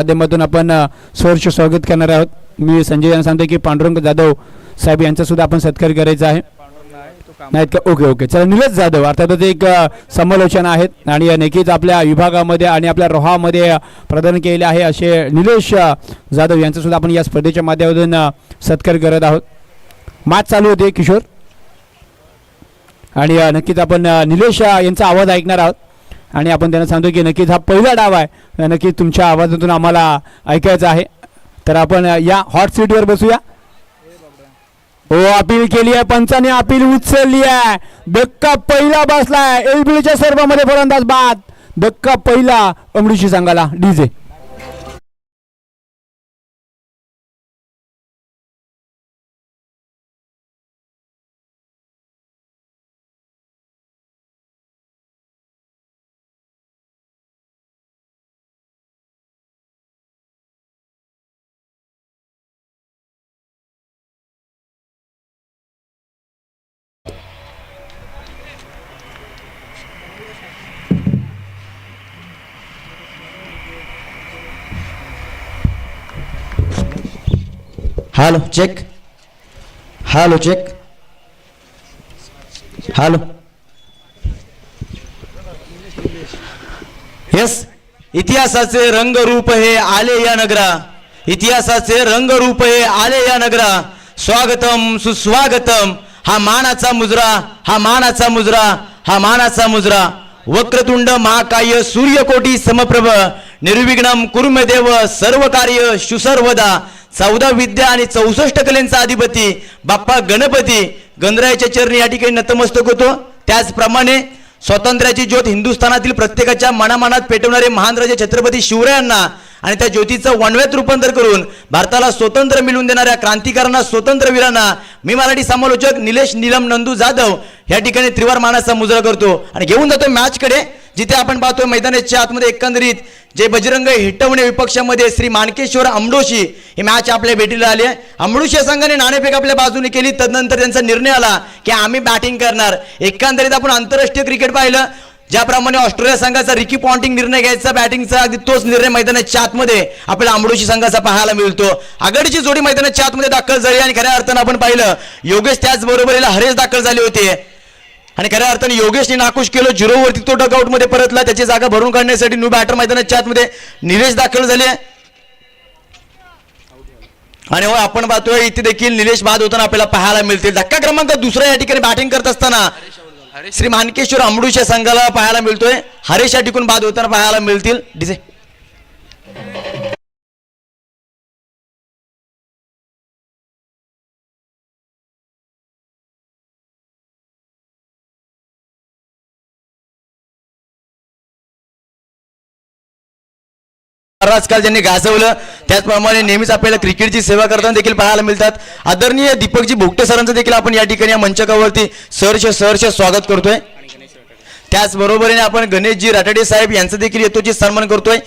माध्यमातून आपण सहर्ष स्वागत करणार आहोत। मी संजय यांना सांगतो की पांडुरंग जाधव साहेब यांचा सुद्धा आपण सत्कार करायचा आहे। नाहीत का? ओके ओके चला। निलेश जाधव अर्थातच एक समालोचन आहेत आणि नक्कीच आपल्या विभागामध्ये आणि आपल्या रोहामध्ये प्रदान केले आहे असे निलेश जाधव यांचा सुद्धा आपण या स्पर्धेच्या माध्यमातून सत्कार करत आहोत। मॅच चालू होते किशोर आणि नक्कीच आपण निलेश यांचा आवाज ऐकणार आहोत आणि आपण त्यांना सांगतो की नक्कीच हा पहिला डाव आहे, नक्कीच तुमच्या आवाजातून आम्हाला ऐकायचं आहे। तर आपण या हॉट सीटवर बसूया। हो अपील केली आहे पंचाने, अपील उचलली आहे। धक्का पहिला बसलाय एलबीच्या सर्वांमध्ये फलंदाज बाद। धक्का पहिला अमृषी संघाला DJ. Hello check, hello check, hello yes. इतिहासाचे रंगरूप हे आले या नगरा, इतिहासाचे रंगरूप हे आले या नगरा। स्वागतम सुस्वागतम, हा मानाचा मुजरा, हा मानाचा मुजरा, हा मानाचा मुजरा। वक्रतुंड महाकाय सूर्यकोटी समप्रभ, निर्विघ्नम कुर्मदेव सर्व कार्य सुसर्वदा। 14 विद्या आणि 64 कलेंचा अधिपती बाप्पा गणपती गणरायाच्या चरणी या ठिकाणी नतमस्तक होतो। त्याचप्रमाणे स्वातंत्र्याची ज्योत हिंदुस्थानातील प्रत्येकाच्या मनामनात पेटवणारे महान राजे छत्रपती शिवरायांना आणि त्या ज्योतीचं वणव्यात रूपांतर करून भारताला स्वतंत्र मिळवून देणाऱ्या क्रांतिकारकांना, स्वतंत्रवीरांना मी मराठी समालोचक निलेश नीलम नंदू जाधव या ठिकाणी त्रिवार मानाचा मुजरा करतो आणि घेऊन जातो मॅचकडे, जिथे आपण पाहतोय मैदानाच्या आतमध्ये एकंदरीत जे बजरंग हिटवणे विपक्षामध्ये श्री माणकेश्वर अमडोशी हे मॅच आपल्या भेटीला आले। अमडोशी संघाने नाणेफेक आपल्या बाजूने केली, तदनंतर त्यांचा निर्णय आला की आम्ही बॅटिंग करणार। एकंदरीत आपण आंतरराष्ट्रीय क्रिकेट पाहिलं, ज्याप्रमाणे ऑस्ट्रेलिया संघाचा रिकी पॉन्टिंग निर्णय घ्यायचा बॅटिंगचा, अगदी तोच निर्णय मैदानाच्या आतमध्ये आपल्याला अमडोशी संघाचा पाहायला मिळतो। आघाडीची जोडी मैदानाच्या आतमध्ये दाखल झाली आणि खऱ्या अर्थानं आपण पाहिलं योगेश त्याचबरोबर हरेश दाखल झाले होते आणि खऱ्या अर्थाने योगेशने नाखुश केलं। 0 वरती तो डगआउट मध्ये परतला, त्याची जागा भरून काढण्यासाठी न्यू बॅटर मैदानाच्या आतमध्ये निलेश दाखल झाले आणि आपण पाहतोय इथे देखील निलेश बाद होताना आपल्याला पाहायला मिळतील। धक्का क्रमांक दुसरा या ठिकाणी बॅटिंग करत असताना श्री माणकेश्वर अमडूच्या संघाला पाहायला मिळतोय। हरेश या ठिकाणी बाद होताना पाहायला मिळतील। डिसे आजकाल ज्यांनी गाजवलं त्याचप्रमाणे नेहमीच आपल्याला क्रिकेटची सेवा करताना देखील पाहायला मिळतात। आदरणीय दीपकजी भोगटे सरांचं देखील आपण या ठिकाणी या मंचकावरती सहर्ष स्वागत करतोय। त्याचबरोबरीने आपण गणेशजी राठडे साहेब यांचं देखील यथोचित सन्मान करतोय।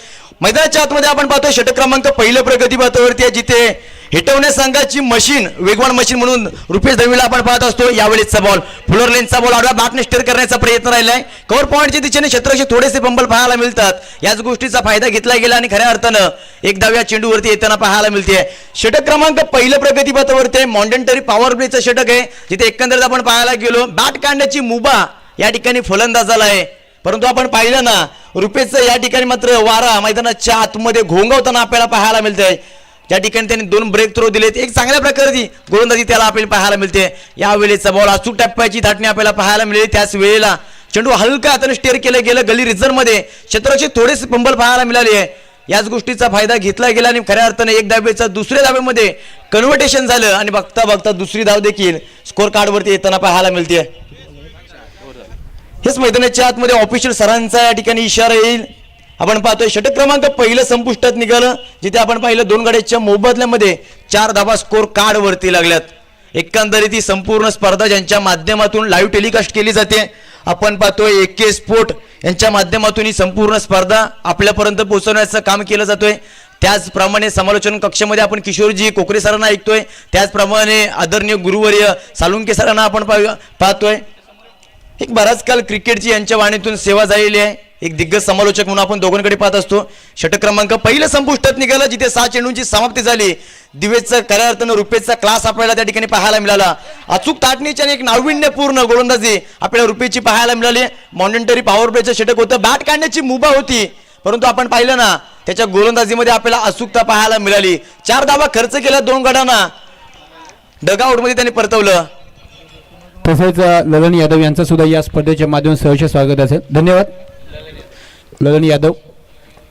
मैदानाच्या आतमध्ये आपण पाहतोय षटक क्रमांक पहिलं प्रगती पथावरती आहे, जिथे हिटवणे संघाची मशीन, वेगवान मशीन म्हणून रुपेश दळवीला आपण पाहत असतो। यावेळेचा बॉल फ्लोर लेनचा बॉल आडवा बॅटने स्टेअर करण्याचा प्रयत्न राहिलाय। कव्हर पॉईंटच्या दिशेने क्षेत्ररक्षक थोडेसे बंबल पाहायला मिळतात, याच गोष्टीचा फायदा घेतला गेला आणि खऱ्या अर्थानं एक धाव या चेंडूवरती येताना पाहायला मिळते। षटक क्रमांक पहिलं प्रगती पथावरती आहे, मॉन्डेंटरी पॉवर प्लेचं षटक आहे, जिथे एकंदरीत आपण पाहायला गेलो बॅट काढण्याची मुभा या ठिकाणी फलंदाजाला आहे, परंतु आपण पाहिलं ना रुपेशचं या ठिकाणी मात्र वारा मैदानाच्या आतमध्ये घोंगवताना आपल्याला पाहायला मिळतंय। त्या ठिकाणी त्यांनी 2 ब्रेक थ्रो दिलेत, एक चांगल्या प्रकारची गोलंदाजी त्याला आपल्याला पाहायला मिळते। यावेळेचा बॉल अचूक टप्प्याची धाटणी आपल्याला पाहायला मिळेल। त्याच वेळेला चेंडू हलका हाताने स्टेअर केलं गेलं, गली रिझर्व मध्ये क्षेत्ररक्षक थोडेसे पंबल पाहायला मिळाले आहे, याच गोष्टीचा फायदा घेतला गेला आणि खऱ्या अर्थाने एक धावेचा दुसऱ्या धावेमध्ये कन्व्हर्टेशन झालं आणि बघता बघता दुसरी धाव देखील स्कोर कार्डवरती येताना पाहायला मिळते। हेच मैदानाच्या आतमध्ये ऑफिशियल सरांचा या ठिकाणी इशारा येईल। आपण पाहतोय षटक क्रमांक पहिलं संपुष्टात निघालं, जिथे आपण पाहिलं 2 गाड्यांच्या मोबदल्यामध्ये 4 धावा स्कोर कार्ड वरती लागल्यात। एकंदरीत ही संपूर्ण स्पर्धा ज्यांच्या माध्यमातून लाईव्ह टेलिकास्ट केली जाते, आपण पाहतोय AK स्पोर्ट यांच्या माध्यमातून ही संपूर्ण स्पर्धा आपल्यापर्यंत पोहोचवण्याचं काम केलं जातोय। त्याचप्रमाणे समालोचन कक्षामध्ये आपण किशोरजी कोकरे सरांना ऐकतोय, त्याचप्रमाणे आदरणीय गुरुवर्य सालुंके सरांना आपण पाहतोय। एक बराच काल क्रिकेटची यांच्या वाणीतून सेवा झालेली आहे। एक दिग्गज समालोचक म्हणून आपण दोघांकडे पाहत असतो. षटक क्रमांक पहिलं संपुष्टात निघालं, जिथे 6 चेंडूंची समाप्ती झाली. दिवेशचा खऱ्या अर्थानं रुपेशचा क्लास आपल्याला त्या ठिकाणी पाहायला मिळाला. अचूक ताटणीची आणि एक नाविन्यपूर्ण गोलंदाजी आपल्याला रुपेशची पाहायला मिळाली. मॉनिटरी पॉवर प्लेचं षटक होतं, बॅट काढण्याची मुभा होती, परंतु आपण पाहिलं ना त्याच्या गोलंदाजीमध्ये आपल्याला अचूकता पाहायला मिळाली. 4 धावा खर्च केल्या 2 गडांना, डगआउटमध्ये त्यांनी परतवलं. तसेच ललन यादव यांचं सुद्धा या स्पर्धेच्या माध्यमातून सहर्ष स्वागत असेल. धन्यवाद ललन यादव.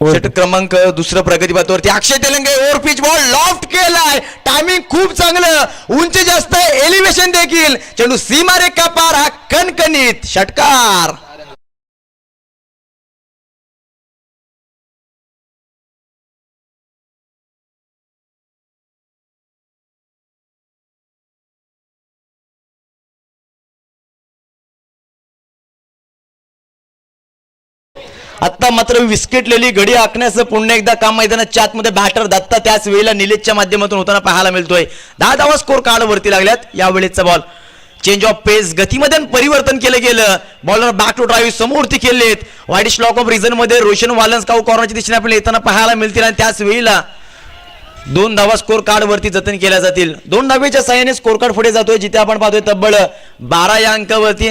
षटक क्रमांक दुसरं प्रगती पथावरती अक्षय Telange over pitch ball loft केलाय. टायमिंग खूप चांगलं, उंची जास्त, एलिव्हेशन देखील, चेंडू सीमारेखा पार, हा कणकणीत षटकार. आता मात्र विस्कटलेली घडी आखण्याचं पुन्हा एकदा काम मैदानाच्या आतमध्ये बॅटर दत्ता त्याच वेळेला निलेशच्या माध्यमातून होताना पाहायला मिळतोय. 10 धावा स्कोर कार्ड वरती लागल्यात. यावेळेचा बॉल चेंज ऑफ पेस, गतीमध्ये परिवर्तन केलं गेलं. बॉलर बॅक टू ड्राईव्ह समोरती केलेत. वाईडिश लॉक ऑफ रिझन मध्ये रोशन वालन्स काऊ कॉर्नरच्या दिशेने आपल्याला येताना पाहायला मिळतील आणि त्याच वेळेला 2 धावा स्कोर कार्ड वरती जतन केल्या जातील. 2 धावेच्या साहाय्याने स्कोर कार्ड पुढे जातोय, जिथे आपण पाहतोय तब्बल 12 या अंकावरती.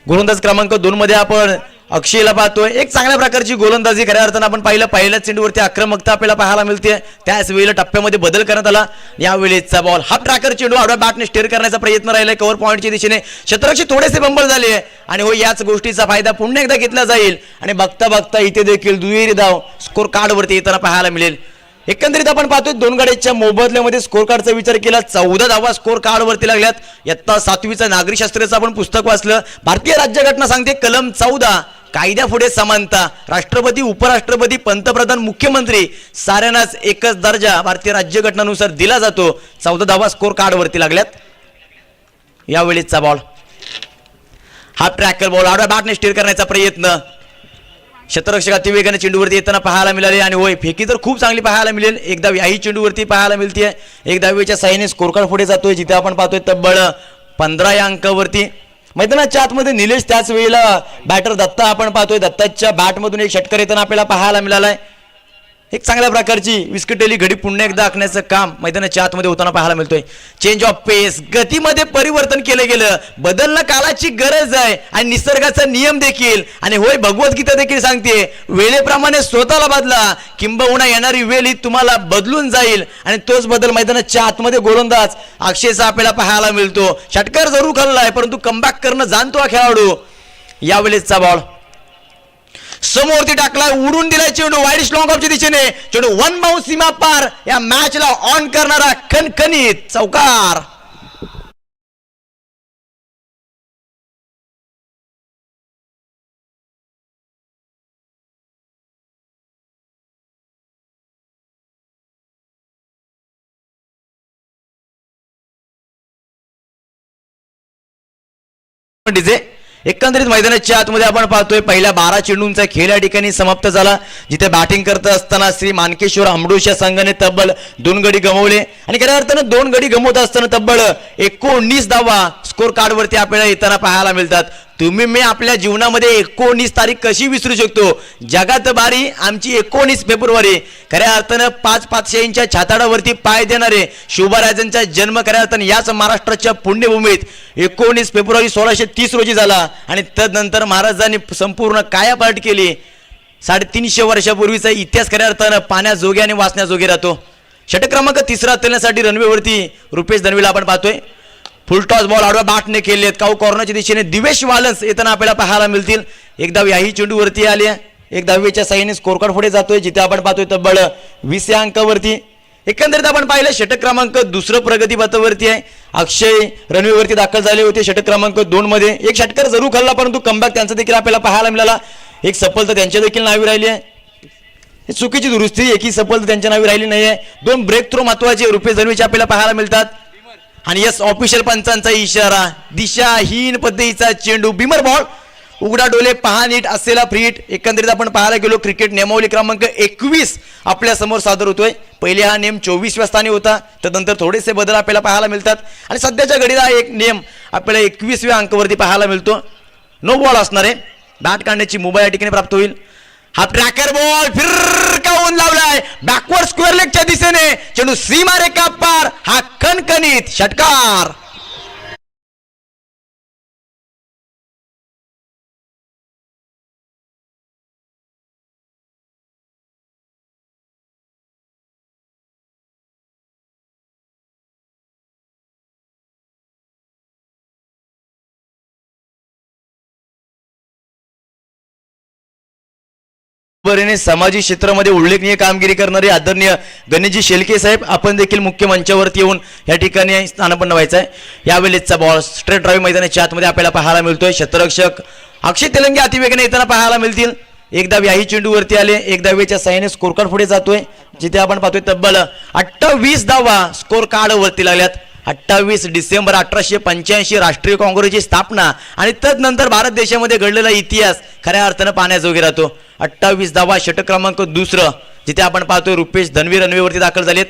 गोलंदाज क्रमांक 2 मध्ये आपण अक्षयला पाहतोय. एक चांगल्या प्रकारची गोलंदाजी खऱ्या अर्थानं आपण पाहिलं. पहिल्या चेंडूवरती आक्रमकता आपल्याला पाहायला मिळते. त्याच वेळेला टप्प्यामध्ये बदल करण्यात आला. यावेळेचा बॉल हाफ ट्रॅकर चेंडू आडव्या बॅटने स्टेअर करण्याचा प्रयत्न राहिलाय कव्हर पॉईंटच्या दिशेने. शतरक्षी थोडेसे बंबल झाले आणि हो याच गोष्टीचा फायदा पुन्हा एकदा घेतला जाईल आणि बघता बघता इथे देखील दुहेरी धाव स्कोर कार्ड वरती येताना पाहायला मिळेल. एकंदरीत आपण पाहतोय 2 गाड्यांच्या मोबदल्यामध्ये स्कोर कार्डचा विचार केला 14 धावा स्कोर कार्ड वरती लागल्यात. इयत्ता 7वीचा नागरिकशास्त्राचं आपण पुस्तक वाचलं. भारतीय राज्यघटना सांगते कलम 14 कायद्यापुढे समानता, राष्ट्रपती, उपराष्ट्रपती, पंतप्रधान, मुख्यमंत्री साऱ्यांनाच एकच दर्जा भारतीय राज्यघटनानुसार दिला जातो. 14 धावा स्कोर कार्ड वरती लागल्यात. यावेळीचा बॉल हाफ ट्रॅकर बॉल आडव्या बॅटने स्टीर करण्याचा प्रयत्न. शतरक्षक अतिवेगाने चेंडूवरती येताना पाहायला मिळाले आणि होय फेकी तर खूप चांगली पाहायला मिळेल. एक धाव याही चेंडूवरती पाहायला मिळते. एक धावेच्या साहाय्याने स्कोर कार्ड पुढे जातोय, जिथे आपण पाहतोय तब्बल 15 या अंकावरती. मैदानाच्या आतमध्ये निलेश त्याच वेळेला बॅटर दत्ता आपण पाहतोय. दत्ताच्या बॅटमधून एक षटकार येताना आपल्याला पाहायला मिळालाय. एक चांगल्या प्रकारची विस्कटलेली घडी पुन्हा एकदा आखण्याचं काम मैदानाच्या आतमध्ये होताना पाहायला मिळतोय. चेंज ऑफ पेस, गतीमध्ये परिवर्तन केलं गेलं. बदलणं काळाची गरज आहे आणि निसर्गाचा नियम देखील. आणि होय भगवद्गीता देखील सांगते वेळेप्रमाणे स्वतःला बदला, किंबहुना येणारी वेळ ही तुम्हाला बदलून जाईल. आणि तोच बदल मैदानाच्या आतमध्ये गोलंदाज अक्षयचा आपल्याला पाहायला मिळतो. षटकार जरूर खाल्लाय, परंतु कमबॅक करणं जाणतो हा खेळाडू. यावेळेसचा बॉल समोरती टाकला, उडून दिलाय चेंडू वाईडिश लॉंग ऑफच्या दिशेने. चेंडू 1 बाउंस सीमा पार, या मॅचला ऑन करणारा खणखणीत चौकार. एकंदरीत मैदानाच्या आतमध्ये आपण पाहतोय पहिल्या 12 चेंडूंचा खेळ या ठिकाणी समाप्त झाला, जिथे बॅटिंग करत असताना श्री मानकेश्वर आंबडोश या संघाने तब्बल 2 गडी गमावले आणि खऱ्या अर्थानं 2 गडी गमवत असताना तब्बल 19 धावा स्कोर कार्ड वरती आपल्याला येताना पाहायला मिळतात. तुम्ही मी आपल्या जीवनामध्ये 19 तारीख कशी विसरू शकतो? जगात बारी आमची 19 फेब्रुवारी. खऱ्या अर्थानं 5 पातशाहींच्या छाताडावरती पाय देणारे शुभराजांचा जन्म खऱ्या अर्थानं याच महाराष्ट्राच्या पुण्यभूमीत 19 फेब्रुवारी 1630 रोजी झाला आणि तदनंतर महाराजांनी संपूर्ण कायापालट केली. 350 वर्षापूर्वीचा इतिहास खऱ्या अर्थानं पाण्याजोगे आणि वाचण्याजोगे राहतो. षटक क्रमांक 3 हाताळण्यासाठी रनवेवरती रुपेश दनवेला आपण पाहतोय. फुल टॉस बॉल आडव्या बॅटने केलेत. काऊ कॉर्नरच्या दिशेने दिवेश वालन्स येताना आपल्याला पाहायला मिळतील. एक धाव याही चेंडूवरती आली. एक धावेच्या साहाय्याने स्कोर कार्ड पुढे जातोय, जिथे आपण पाहतोय तब्बल 20 या अंकावरती. एकंदरीत आपण पाहिलं षटक क्रमांक 2 प्रगती पथावरती आहे. अक्षय रनवेवरती दाखल झाले होते षटक क्रमांक 2 मध्ये. एक षटकार जरूर खाल्ला, परंतु कमबॅक त्यांचा देखील आपल्याला पाहायला मिळाला. एक सफलता त्यांच्या देखील नावी राहिली आहे. चुकीची दुरुस्ती, एकही सफलता त्यांच्या नावी राहिली नाही आहे. 2 ब्रेक थ्रो महत्वाचे रुपेश दनवेचे आपल्याला पाहायला मिळतात. आणि यस ऑफिशियल पंचांचा इशारा, दिशाहीन पद्धतीचा चेंडू, बिमर बॉल, उघडा डोले पहा नीट असलेला फ्री हिट. एकंदरीत आपण पाहायला गेलो क्रिकेट नियमावली क्रमांक 21 आपल्या समोर सादर होतोय. पहिले हा नियम 24व्या स्थानी होता, त्यानंतर थोडेसे बदल आपल्याला पाहायला मिळतात आणि सध्याच्या घडीला एक नियम आपल्याला 21व्या अंकावरती पाहायला मिळतो. नो बॉल असणार आहे. बॅट काढण्याची मुभा या ठिकाणी प्राप्त होईल. हा ट्रॅकर बॉल फिरकावून लावलाय बॅकवर्ड स्क्वेअर लेगच्या दिशेने, चेंडू सीमा रेखा पार, हा कणकणीत षटकार. बरोबरीने सामाजिक क्षेत्रामध्ये उल्लेखनीय कामगिरी करणारे आदरणीय गणेशजी शेलके साहेब आपण देखील मुख्य मंचावरती येऊन या ठिकाणी स्थानापन्न व्हायचं आहे. यावेळेसचा बॉल स्ट्रेट ड्राईव्ह मैदानाच्या आतमध्ये आपल्याला पाहायला मिळतोय. क्षेत्ररक्षक अक्षय तेलंगे अतिवेगाने येताना पाहायला मिळतील. एकदा व्याही चेंडूवरती आले, एकदा वेच्या साह्याने स्कोर कार्ड पुढे जातोय, जिथे आपण पाहतोय तब्बल 28 धावा स्कोर कार्ड वरती लागल्यात. 28 डिसेंबर 1885 राष्ट्रीय काँग्रेसची स्थापना आणि तदनंतर भारत देशामध्ये घडलेला इतिहास खऱ्या अर्थानं पाहण्याजोगे राहतो. 28 धावा, षटक क्रमांक दुसरं, जिथे आपण पाहतोय रुपेश धनवी रनवेवरती दाखल झालेत.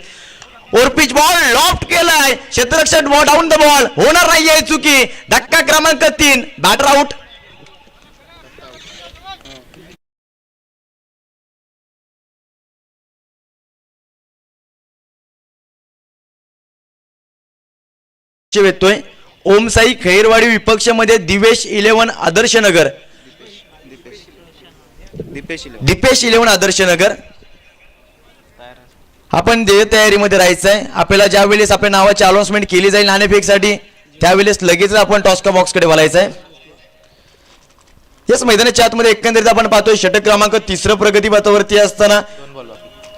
ओरपिच बॉल लॉफ्ट केलाय, क्षेत्ररक्षक बॉल डाऊन द बॉल, होणार नाहीये चुकी. धक्का क्रमांक 3, बॅटर आउट. येतोय ओमसाई खैरवाडी विपक्षमध्ये दिवेश 11 आदर्श नगर, दीपेश 11 आदर्श नगर. आपण देय तयारीमध्ये राहायचं आहे. आपल्याला ज्या वेळेस आपल्या नावाची अनाउन्समेंट केली जाईल नाणेफेकसाठी, त्यावेळेस लगेच आपण टॉस्का बॉक्सकडे वळायचं आहे. याच मैदानाच्या आतमध्ये एकंदरीत आपण पाहतोय षटक क्रमांक 3 प्रगती पथावरती असताना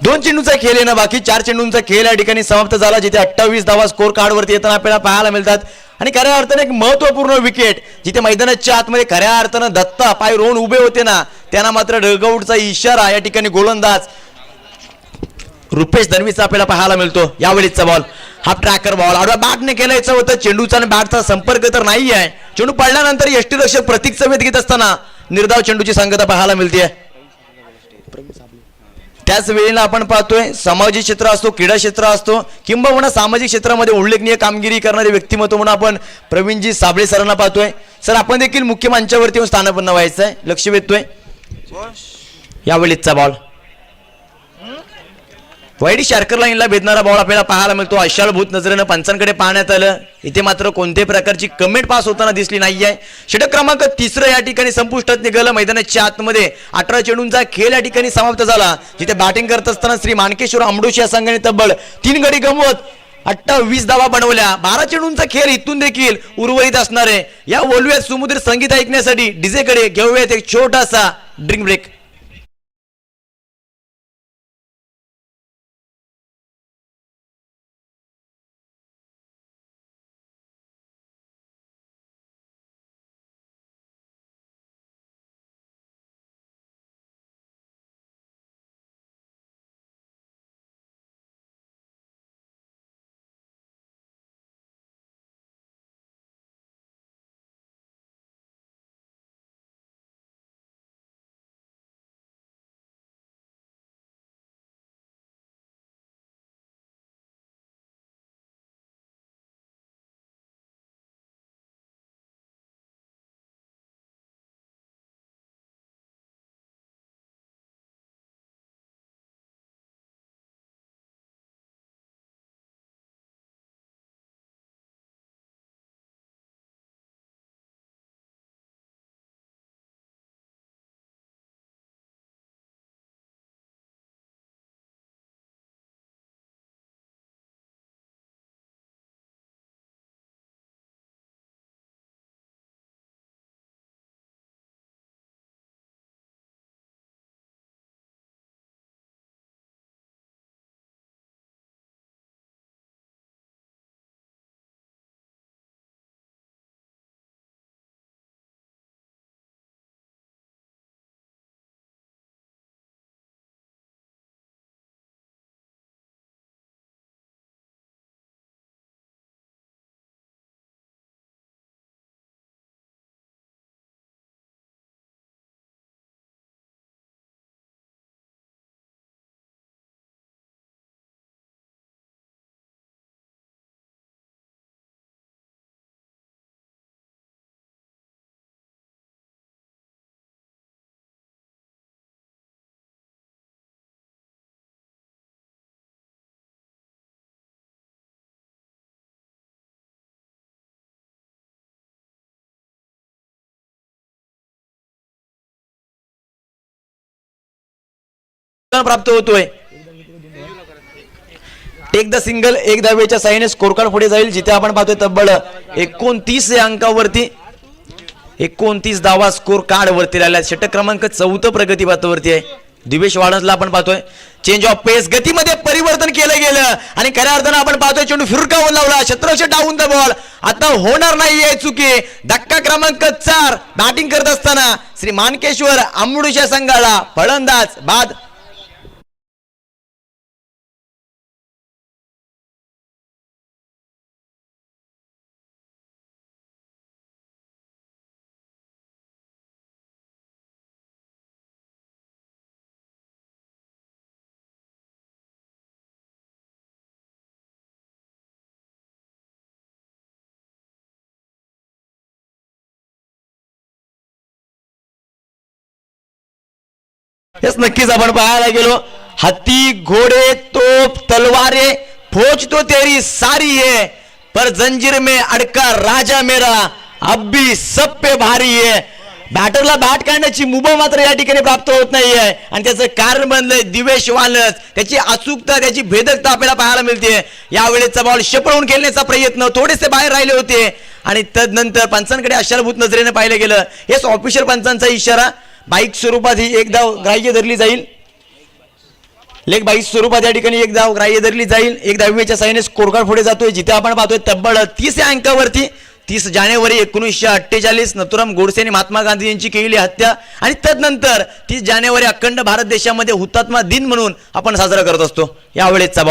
2 चेंडूंचा खेळ आहे ना, बाकी 4 चेंडूंचा खेळ या ठिकाणी समाप्त झाला, जिथे 28 धावा स्कोर कार्डवरती येताना आपल्याला पाहायला मिळतात. आणि खऱ्या अर्थाने एक महत्वपूर्ण विकेट, जिथे मैदानाच्या आतमध्ये खऱ्या अर्थानं दत्ता पाय रोवून उभे होते ना, त्यांना मात्र डगआउटचा इशारा या ठिकाणी गोलंदाज रुपेश धनवीचा आपल्याला पाहायला मिळतो. यावेळीचा बॉल हा ट्रॅकर बॉल आडवा बॅटने केलायचं होतं, चेंडूचा आणि बॅटचा संपर्क तर नाही आहे. चेंडू पडल्यानंतर यष्टीरक्षक प्रतीक समेत घेत असताना निर्धाव चेंडूची संगता पाहायला मिळते. त्याच वेळेला आपण पाहतोय सामाजिक क्षेत्र असतो, क्रीडा क्षेत्र असतो, किंबहुना सामाजिक क्षेत्रामध्ये उल्लेखनीय कामगिरी करणारे व्यक्तिमत्व म्हणून आपण प्रवीणजी साबळे सरांना पाहतोय. सर आपण देखील मुख्य मंचावरती येऊन स्थानापन्न व्हायचं आहे. लक्ष वेधतोय यावेळीचा बॉल वाईडी शार्कर लाईनला भेदणारा बॉल आपल्याला पाहायला मिळतो. आशाळभूत नजरेनं पंचांकडे पाहण्यात आलं. इथे मात्र कोणत्याही प्रकारची कमेंट पास होताना दिसली नाहीये. षटक क्रमांक 3 या ठिकाणी संपुष्टात निघालं. मैदानाच्या आतमध्ये 18 चेंडूंचा खेळ या ठिकाणी समाप्त झाला, जिथे बॅटिंग करत असताना श्री माणकेश्वर आंबडोशी या संघाने तब्बल 3 गडी गमवत 28 धावा बनवल्या. 12 चेंडूंचा खेळ इथून देखील उर्वरित असणार आहे. या बोलूयात सुमधुर संगीत ऐकण्यासाठी डीजेकडे घेऊयात एक छोटासा ड्रिंक ब्रेक. प्राप्त होतोय. टेक द सिंगल एक धावेच्या साहाय्याने स्कोर कार्ड पुढे जाईल, जिथे आपण पाहतोय तब्बल 29 या अंकावरती 29 धावा स्कोर कार्ड वरती राहिला. षटक क्रमांक 4 प्रगती पथावरती आहे. दिवेश वाळंजला आपण पाहतोय चेंज ऑफ पेस, गतीमध्ये परिवर्तन केलं गेलं आणि खऱ्या अर्थानं आपण पाहतोय चेंडू फिरकावून लावला. क्षेत्ररक्षक डाऊन द बॉल. आता होणार नाहीये चुकी. धक्का क्रमांक 4 बॅटिंग करत असताना श्री मानकेश्वर आंबुडूच्या संघाला फलंदाज बाद. हेच नक्कीच आपण पाहायला गेलो. हत्ती घोडे तोप तलवारे फौज तो तेरी सारी है, पर जंजीर में अडका राजा मेरा अब भी सब पे भारी है. बॅटरला बॅट काढण्याची मुभा मात्र या ठिकाणी प्राप्त होत नाहीये आणि त्याचं कारण बनलंय दिवेश वालस. त्याची अचूकता त्याची भेदकता आपल्याला पाहायला मिळते. यावेळेचा बॉल शेपळून खेळण्याचा प्रयत्न थोडेसे बाहेर राहिले होते आणि तदनंतर पंचांकडे आशाभूत नजरेने पाहिलं गेलं. हेच ऑफिशियल पंचांचा इशारा. बाईक स्वरूपात ही एक धाव ग्राह्य धरली जाईल. लेग बाईक स्वरूपात या ठिकाणी एक धाव ग्राह्य धरली जाईल. एक धावेच्या साहाय्याने स्कोर कार्ड पुढे जातोय, जिथे आपण पाहतोय तब्बल 30 या अंकावरती 30 जानेवारी 1948 नथुराम गोडसे आणि महात्मा गांधी यांची केलेली हत्या आणि तदनंतर 30 जानेवारी अखंड भारत देशामध्ये हुतात्मा दिन म्हणून आपण साजरा करत असतो. यावेळेचा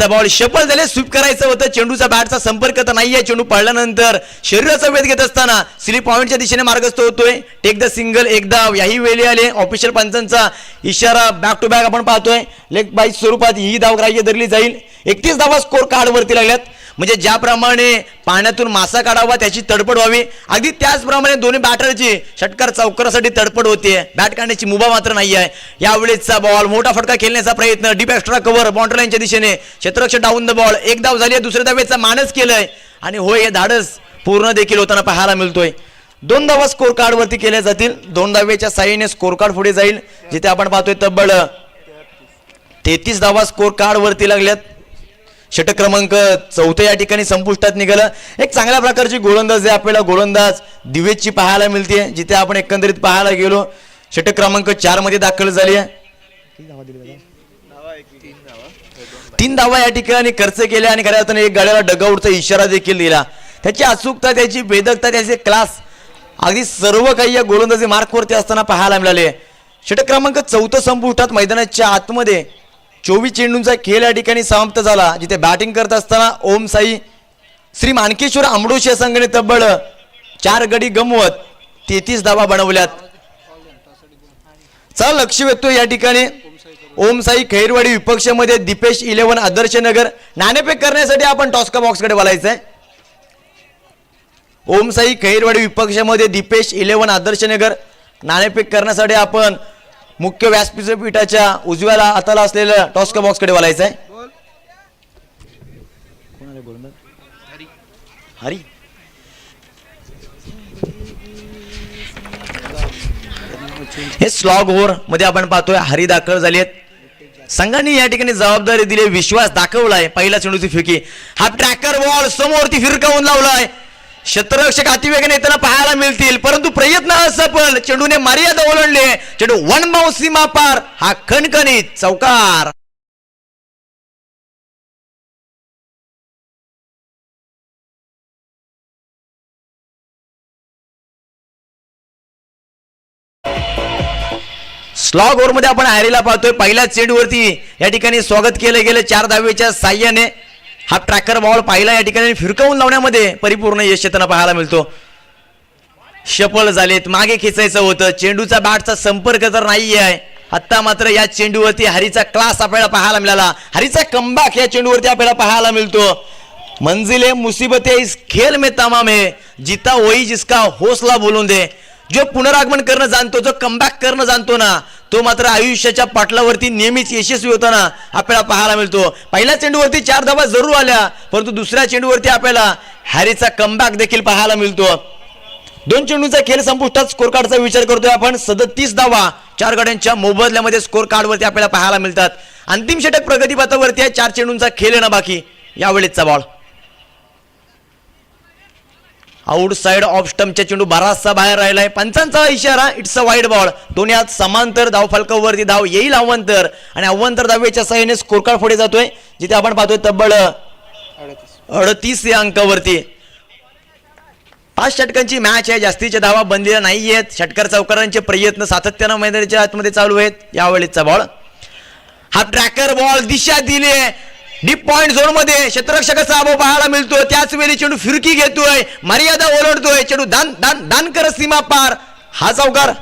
बॉल शफल झाले. स्वीप करायचं होतं, चेंडूचा बॅटचा संपर्क तर नाहीये. चेंडू पडल्यानंतर शरीराचा वेध घेत असताना स्लिप पॉइंटच्या दिशेने मार्गस्थ होतोय. टेक द सिंगल एक धाव याही वेळी आले. ऑफिशियल पंचांचा इशारा बॅक टू बॅक आपण पाहतोय. लेग बाय स्वरूपात ही धाव ग्राह्य धरली जाईल. 31 धावा स्कोर कार्ड वरती लागल्यात. म्हणजे ज्याप्रमाणे पाण्यातून मासा काढावा त्याची तडपड व्हावी, अगदी त्याचप्रमाणे दोन्ही बॅटरची षटकार चौकारासाठी तडपड होते. बॅट काढण्याची मुभा मात्र नाही आहे. यावेळेचा बॉल मोठा फटका खेळण्याचा प्रयत्न, डीप एक्स्ट्रा कव्हर बाउंड्री लाईनच्या दिशेने. क्षेत्ररक्षक डाऊन द बॉल. एक धाव झाली आहे. दुसऱ्या धावेचा मानच केलंय आणि होय हे धाडस पूर्ण देखील होताना पाहायला मिळतोय. 2 धावा स्कोर कार्ड वरती केल्या जातील. 2 धावेच्या साहाय्याने स्कोर कार्ड पुढे जाईल, जिथे आपण पाहतोय तब्बल 33 धावा स्कोर कार्ड वरती लागल्यात. षटक क्रमांक 4 या ठिकाणी संपुष्टात निघालं. एक चांगल्या प्रकारची गोलंदाज आहे आपल्याला गोलंदाज दिवेशची पाहायला मिळते, जिथे आपण एकंदरीत पाहायला गेलो. षटक क्रमांक 4 मध्ये दाखल झाली आहे. 3 धावा या ठिकाणी खर्च केल्या आणि खऱ्या अर्थाने एक गाड्याला डगआउटचा इशारा देखील दिला. त्याची अचूकता, त्याची भेदकता, त्याचे क्लास अगदी सर्व काही या गोलंदाजी मार्कवरती असताना पाहायला मिळाले. षटक क्रमांक 4 संपुष्टात मैदानाच्या आतमध्ये 24 चेंडूंचा खेळ या ठिकाणी समाप्त झाला, जिथे बॅटिंग करत असताना ओम साई श्री मानकेश्वर आंबडोशी या संघाने तब्बल 4 गडी गमवत 33 धावा बनवल्यात. चला लक्ष वेधतोय या ठिकाणी ओम साई खैरवाडी विपक्षामध्ये दीपेश 11 आदर्श नगर. नाणेफेक करण्यासाठी आपण टॉस्का बॉक्सकडे बोलायचंय. ओम साई खैरवाडी विपक्षामध्ये दीपेश 11 आदर्श नगर. नाणेफेक करण्यासाठी आपण मुख्य व्यासपीठाच्या उजव्याला हाताला असलेल्या टॉस्का बॉक्सकडे बोलायचं आहे. हरी हे स्लॉग ओव्हर मध्ये आपण पाहतोय हरी दाखल झाली आहेत. संघाने या ठिकाणी जबाबदारी दिली, विश्वास दाखवलाय. पहिला चेंडूची फेकी, हा ट्रॅकर बॉल समोरती फिरकावून लावलाय. क्षेत्ररक्षक अतिवेगाने येताना पाहायला मिळतील, परंतु प्रयत्न असफल. चेंडूने मर्यादा ओलांडली. चेंडू 1 बाउंस सीमा पार. हा खणखणीत चौकार. स्लॉग ओव्हर मध्ये आपण हॅरीला पाहतोय. पहिल्या चेंडूवरती या ठिकाणी स्वागत केलं गेलं 4 धावेच्या साह्याने. हा ट्रॅकर बॉल पाहिला या ठिकाणी फिरकावून लावण्यामध्ये परिपूर्ण यश येताना पाहायला मिळतो. शफल झालेत, मागे खेचायचं होतं. चेंडूचा बॅटचा संपर्क तर नाही आहे. आता मात्र या चेंडूवरती हरीचा क्लास आपल्याला पाहायला मिळाला. हरीचा कमबॅक या चेंडूवरती आपल्याला पाहायला मिळतो. मंजिले मुसीबतें इस खेल में तमाम है, जीता वही जिसका हौसला बोलून दे. जो पुनरागमन करणं जाणतो, जो कमबॅक करणं जाणतो ना, तो मात्र आयुष्याच्या पाटलावरती नेहमीच यशस्वी होताना आपल्याला पाहायला मिळतो. पहिल्या चेंडूवरती 4 धावा जरूर आल्या, परंतु दुसऱ्या चेंडूवरती आपल्याला हॅरीचा कमबॅक देखील पाहायला मिळतो. दोन चेंडूंचा खेळ संपुष्टात स्कोर कार्डचा विचार करतोय आपण. 37 धावा 4 गड्यांच्या मोबदल्यामध्ये स्कोर कार्डवरती आपल्याला पाहायला मिळतात. अंतिम षटक प्रगतीपथावरती आहे. 4 चेंडूंचा खेळ येणं बाकी. यावेळेचा बॉल आउटसाइड ऑफ स्टंपच्या चेंडू बराचसा बाहेर राहिलाय. पंचांचा इशारा, इट्स अ वाईड बॉल. दोन्ही हात समांतर धाव फलकावरती धाव येईल अव्वंतर आणि अव्वंतर धावेच्या सहाय्याने स्कोर कार्ड पुढे जातोय, जिथे आपण पाहतोय तब्बल 38 या अंकावरती. 5 षटकांची मॅच आहे. जास्तीच्या धावा बनलेल्या नाहीयेत. षटकार चौकारांचे प्रयत्न सातत्यानं मैदानाच्या आतमध्ये चालू आहेत. यावेळेचा बॉल हा ट्रॅकर बॉल दिशा दिली डीप पॉइंट झोन मध्ये. क्षेत्ररक्षकाचा अभाव पाहायला मिळतोय. त्याच वेळी चेंडू फिरकी घेतोय, मर्यादा ओलांडतोय. चेंडू दान दान दान करत सीमा पार. हा चौकार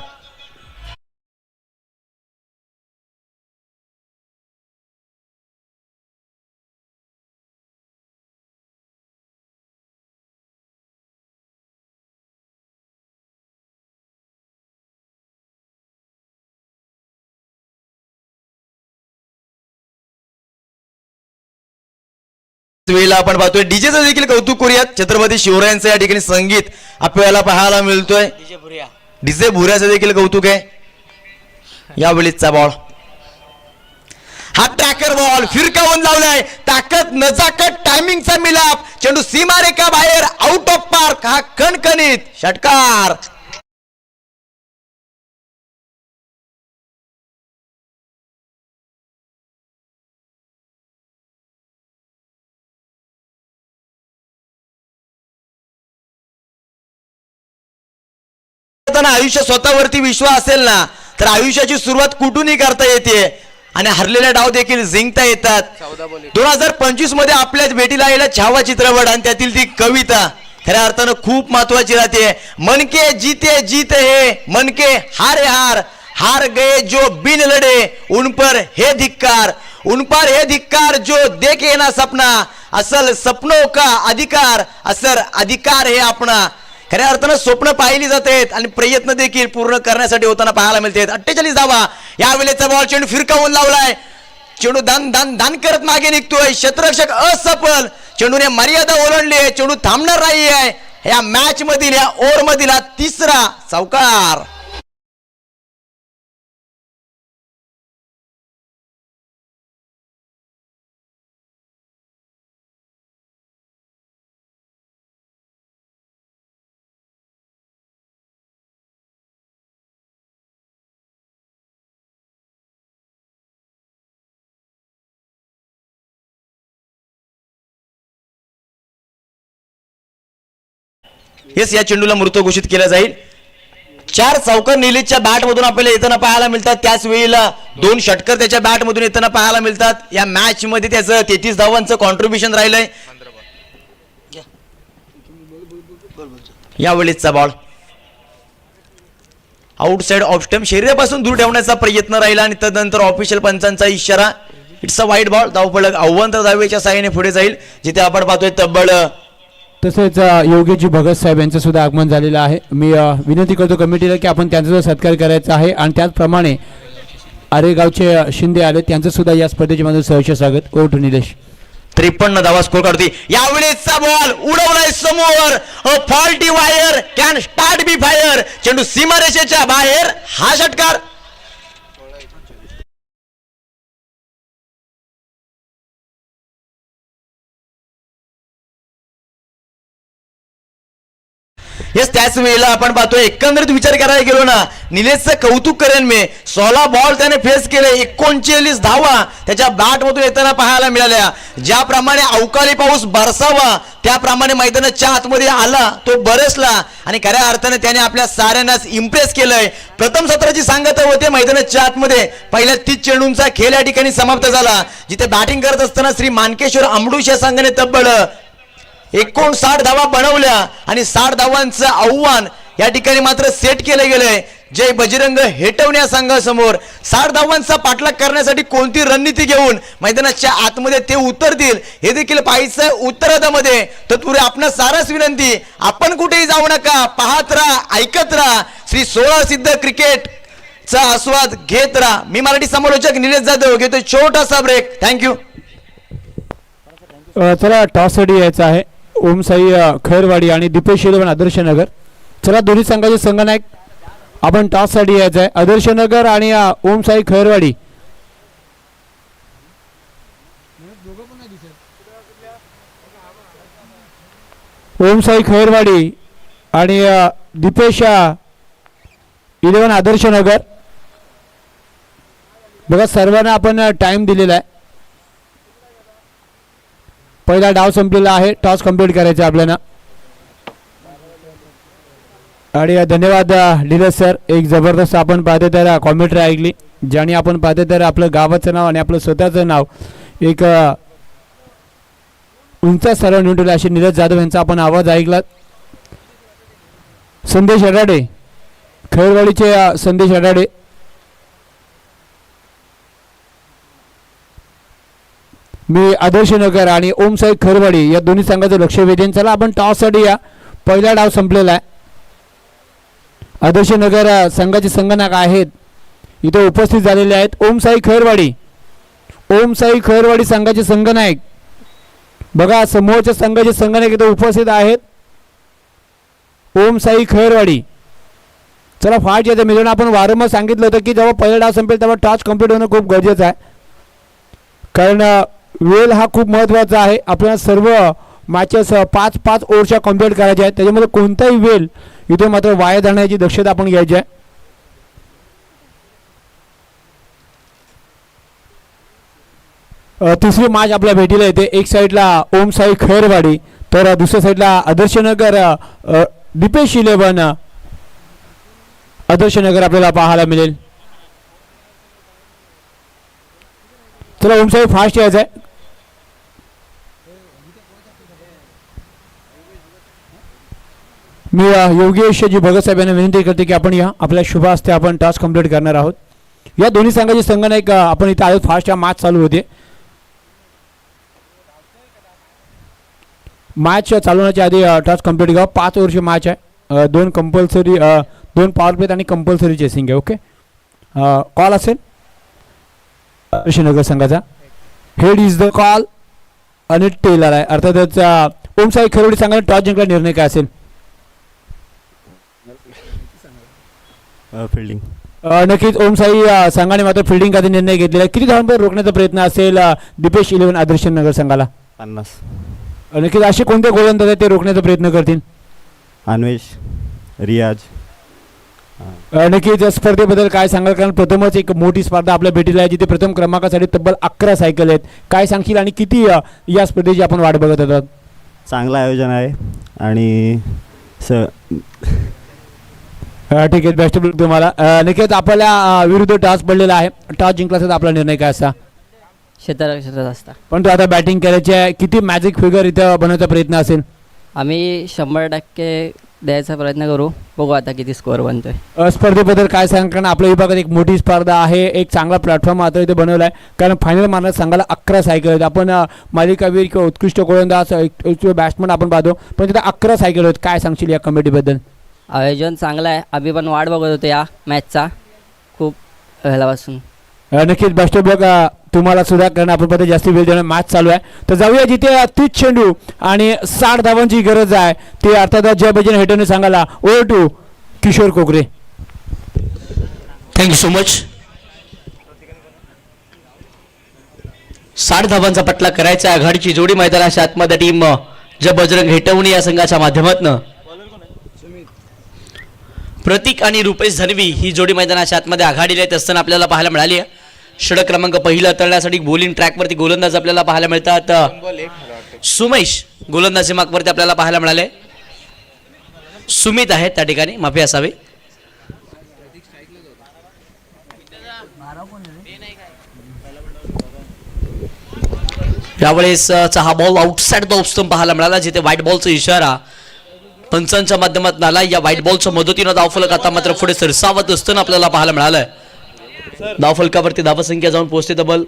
वेळेला आपण पाहतोय. डीजेचं देखील कौतुक करूयात. छत्रपती शिवरायांचं या ठिकाणी संगीत आपल्याला पाहायला मिळतोय. डीजे भुऱ्याचं देखील कौतुक आहे. यावेळीचा बॉल हा ट्रॅकर बॉल फिरकावून लावलाय. ताकद नजाकत टायमिंगचा मिलाप. चेंडू सीमारेखा बाहेर आउट ऑफ पार्क. हा कणकणीत षटकार. आयुष्य स्वतःवरती विश्वास असेल ना, तर आयुष्याची सुरुवात कुठूनही करता येते आणि हरलेल्या डाव देखील जिंकता येतात. 2025 मध्ये आपल्याच भेटीला आलेला छावा चित्रपट आणि त्यातील ती कविता खऱ्या अर्थानं खूप महत्वाची राहते. मनके जीते जीत हे, मनके हारे हार, हार गए जो बिन लड़े, उन पर हे धिक्कार, उन पर हे धिक्कार जो देखे ना सपना, असल सपनों का अधिकार, असल अधिकार हे अपना. खऱ्या अर्थानं स्वप्न पाहिली जात आहेत आणि प्रयत्न देखील पूर्ण करण्यासाठी होताना पाहायला मिळते. 48 धावा. यावेळेचा बॉल चेंडू फिरकावून लावलाय. चेंडू दान दान दान करत मागे निघतोय. क्षेत्ररक्षक असफल. चेंडूने मर्यादा ओलांडली आहे. चेंडू थांबणार नाही आहे. या मॅच मधील या ओव्हर मधील तिसरा चौकार. येस, या चेंडूला मृत घोषित केला जाईल. 4 चौकार निलेशच्या बॅट मधून आपल्याला येताना पाहायला मिळतात. त्याच वेळेला 2 षटकर त्याच्या बॅट मधून येताना पाहायला मिळतात. या मॅच मध्ये त्याचं 33 धावांचं कॉन्ट्रीब्युशन राहिलंय. यावेळेचा बॉल आउटसाइड ऑफ स्टंप. शरीरापासून दूर ठेवण्याचा प्रयत्न राहिला आणि तदनंतर ऑफिशियल पंचांचा इशारा. It's a wide ball. धावफलक अव्वंतर धावेच्या साहाय्याने पुढे जाईल, जिथे आपण पाहतोय तब्बल. तसेच योगेशजी भगत साहेब यांचं सुद्धा आगमन झालेलं आहे. मी विनंती करतो कमिटीला की आपण त्यांचा सुद्धा सत्कार करायचा आहे आणि त्याचप्रमाणे आरेगावचे शिंदे आले, त्यांचं सुद्धा या स्पर्धेमध्ये सहर्ष स्वागत. Over to Nilesh. 53 धावा स्कोर काढते. यावेळेचा बॉल उडवलाय समोर. Faulty wire can start be fire. चेंडू सीमारेषेच्या बाहेर. हा षटकार. यस, त्याच वेळेला आपण पाहतोय एकंदरीत विचार करायला गेलो ना, निलेशचं कौतुक करेन मी. 16 बॉल त्याने फेस केले. 39 धावा त्याच्या बॅट मधून येताना पाहायला मिळाल्या. ज्याप्रमाणे अवकाळी पाऊस बरसावा त्याप्रमाणे मैदानाच्या आतमध्ये आला, तो बरसला आणि खऱ्या अर्थाने त्याने आपल्या साऱ्यांनाच इम्प्रेस केलंय. प्रथम सत्राची सांगता होते मैदानाच्या आतमध्ये पहिल्या 30 चेंडूंचा खेळ या ठिकाणी समाप्त झाला, जिथे बॅटिंग करत असताना श्री मानकेश्वर अमडूश या संघाने तब्बल 59 धावा बनवल्या आणि 60 धावांचं आव्हान या ठिकाणी मात्र सेट केलं गेलंय. जय बजरंग हेटवण्या संघासमोर 60 धावांचा पाठलाग करण्यासाठी कोणती रणनीती घेऊन मैदानाच्या आतमध्ये ते उतरतील हे देखील पाहायचं उत्तरार्धामध्ये. तत्पूर्वी आपणा सारस विनंती, आपण कुठेही जाऊ नका, पाहत राहा, ऐकत राहा, श्री 16 सिद्ध क्रिकेट चा आस्वाद घेत राहा. मी मराठी समालोचक निलेश जाधव घेतो छोटासा ब्रेक. थँक्यू. चला टॉस साठी यायचं आहे. ओम साई खैरवाडी आणि दीपेश शिरवण आदर्श नगर. चला दोन्ही संघाचे संघनायक आपण टॉससाठी यायचं आहे. आदर्श नगर आणि ओम साई खैरवाडी. ओम साई खैरवाडी आणि दीपेश 11 आदर्श नगर. बघा सर्वांना आपण टाइम दिलेला आहे. पहिला डाव संपलेला आहे. टॉस कंप्लीट करायचा आहे आपल्याला. आणि धन्यवाद लीला सर. एक जबरदस्त आपण पाहते तर कॉमेंट्री ऐकली ज्याने आपण पाहते तर आपलं गावाचं नाव आणि आपलं स्वतःचं नाव एक उंच स्तरावर नेऊन ठेवलं असे नीरज जाधव यांचा आपण आवाज ऐकला. संदेश अडाडे खैरवाडीचे संदेश अडाडे. मी आदर्श नगर आणि ओम साई खैरवाडी या दोन्ही संघाचं लक्ष वेधेन. चला आपण टॉससाठी या. पहिला डाव संपलेला आहे. आदर्श नगर संघाचे संघनायक आहेत इथे उपस्थित झालेले आहेत. ओम साई खैरवाडी. ओम साई खैरवाडी संघाचे संघनायक बघा समोरच्या संघाचे संघनायक इथे उपस्थित आहेत. ओम साई खैरवाडी. चला फास्ट येते मित्रांनो. आपण वारंवार सांगितलं होतं की जेव्हा पहिला डाव संपेल तेव्हा टॉस कंप्लीट होणं खूप गरजेचं आहे. कारण वेळ हा खूप महत्त्वाचा आहे. आपल्याला सर्व मॅचेस 5-5 ओव्हरच्या कंप्लीट करायच्या आहेत. त्याच्यामध्ये कोणताही वेळ इथे मात्र वाया जाण्याची दक्षता आपण घ्यायची आहे. तिसरी मॅच आपल्या भेटीला येते. एक साईडला ओम साई खैरवाडी तर दुसऱ्या साईडला आदर्श नगर दीपेश 11 आदर्श नगर आपल्याला पाहायला मिळेल. चला ओम साई फास्ट यायचं आहे. मी योगेश जी भगत साहेब यांना विनंती करते की आपण या आपल्या शुभ हस्ते आपण टास्क कंप्लीट करणार आहोत. या दोन्ही संघाचे संघनायक आपण इथे आहोत. फास्ट या मॅच चालू होते. मॅच चालू होण्याच्या आधी टास्क कंप्लीट करा. 5 ओव्हरची मॅच आहे. 2 कंपल्सरी 2 पॉवर प्ले आणि कंपल्सरी चेसिंग आहे. ओके कॉल असेल आदर्श नगर संघाचा. हेड इज द कॉल आणि टेलर आहे. अर्थातच ओम साई खैरवाडी संघाने टॉस जिंकला. निर्णय काय असेल? फिल्डिंग. नक्कीच ओम साई संघाने मात्र फिल्डिंग चा निर्णय घेतलेला आहे. किती धावांपर्यंत रोखण्याचा प्रयत्न असेल दीपेश 11 आदर्श नगर संघाला? 50. नक्कीच असे कोणते गोलंदाज आहेत ते रोखण्याचा प्रयत्न करतील? अन्वेष, रियाज. नक्कीच स्पर्धेबद्दल काय सांगाल? कारण प्रथमच एक मोठी स्पर्धा आपल्या भेटीला आहे जिथे प्रथम क्रमांकासाठी तब्बल 11 सायकल आहेत. काय सांगशील आणि किती या स्पर्धेची आपण वाट बघत आहोत? चांगलं आयोजन आहे आणि ठीक आहे. बेस्ट ऑफ लक तुम्हाला. नक्कीच आपल्या विरुद्ध टॉस पडलेला आहे. टॉस जिंकला तर आपला निर्णय काय असा? क्षेत्रात असता. पण तो आता बॅटिंग करायची आहे. किती मॅजिक फिगर इथं बनवायचा प्रयत्न असेल? आम्ही 100% द्यायचा प्रयत्न करू. बघू आता किती स्कोअर बनतोय. स्पर्धेबद्दल काय सांग? कारण आपल्या विभागात एक मोठी स्पर्धा आहे. एक चांगला प्लॅटफॉर्म आता इथे बनवला आहे. कारण फायनल मारण्यात संघाला 11 सायकल आहेत. आपण मालिकावीर किंवा उत्कृष्ट गोलंदाज बॅट्समन आपण पाहतो पण तिथे 11 सायकल आहेत. काय सांगशील या कमिटीबद्दल? आयोजन चांगलं आहे. आम्ही पण वाट बघत होतो या मॅचचा खूप वेळापासून. नक्कीच बेस्ट ऑफ लक तुम्हाला सुद्धा. कारण आपण पद्धत जास्ती वेळ देणं मॅच चालू आहे. तर जाऊया जिथे 30 चेंडू आणि 60 धावांची गरज आहे ते अर्थात जय बजन हेटरने सांगायला. ओव्हर टू किशोर कोकरे. Thank you so much. 60 धावांचा पटला करायचा. आघाडीची जोडी मैदानाच्या आतमध्ये टीम जय बजरंग हेटवणी या संघाच्या माध्यमातून प्रतीक आणि रुपेश धनवी ही जोडी मैदानाच्या आतमध्ये आघाडीला येत असताना आपल्याला पाहायला मिळाली आहे. षटक क्रमांक पहिला तळण्यासाठी बॉलिंग ट्रॅकवरती गोलंदाज आपल्याला पाहायला मिळतात. सुमेश गोलंदाजी मार्कवरती आपल्याला पाहायला मिळाले. सुमित आहे त्या ठिकाणी, माफी असावी. यावेळेस हा ball outside the off stump पाहायला मिळाला जिथे व्हाईट बॉलचा इशारा पंचांच्या माध्यमातून आला. या व्हाईट बॉलच्या मदतीनं धावफलक आता मात्र पुढे सरसावत असताना आपल्याला पाहायला मिळालंय. धावफलकावरती धावसंख्या जाऊन पोहोचते तब्बल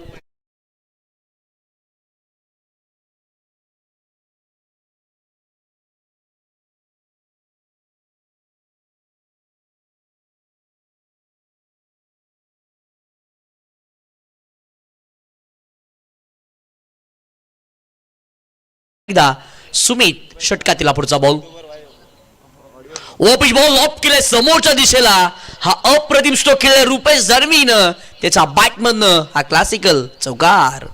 1 सुमित षटकातील पुढचा बॉल. ओपिश बॉल लॉप केलाय समोरच्या दिशेला. हा अप्रतिम स्ट्रोक केलाय रुपेश धर्मीनं. त्याच्या बॅटमधनं हा क्लासिकल चौकार.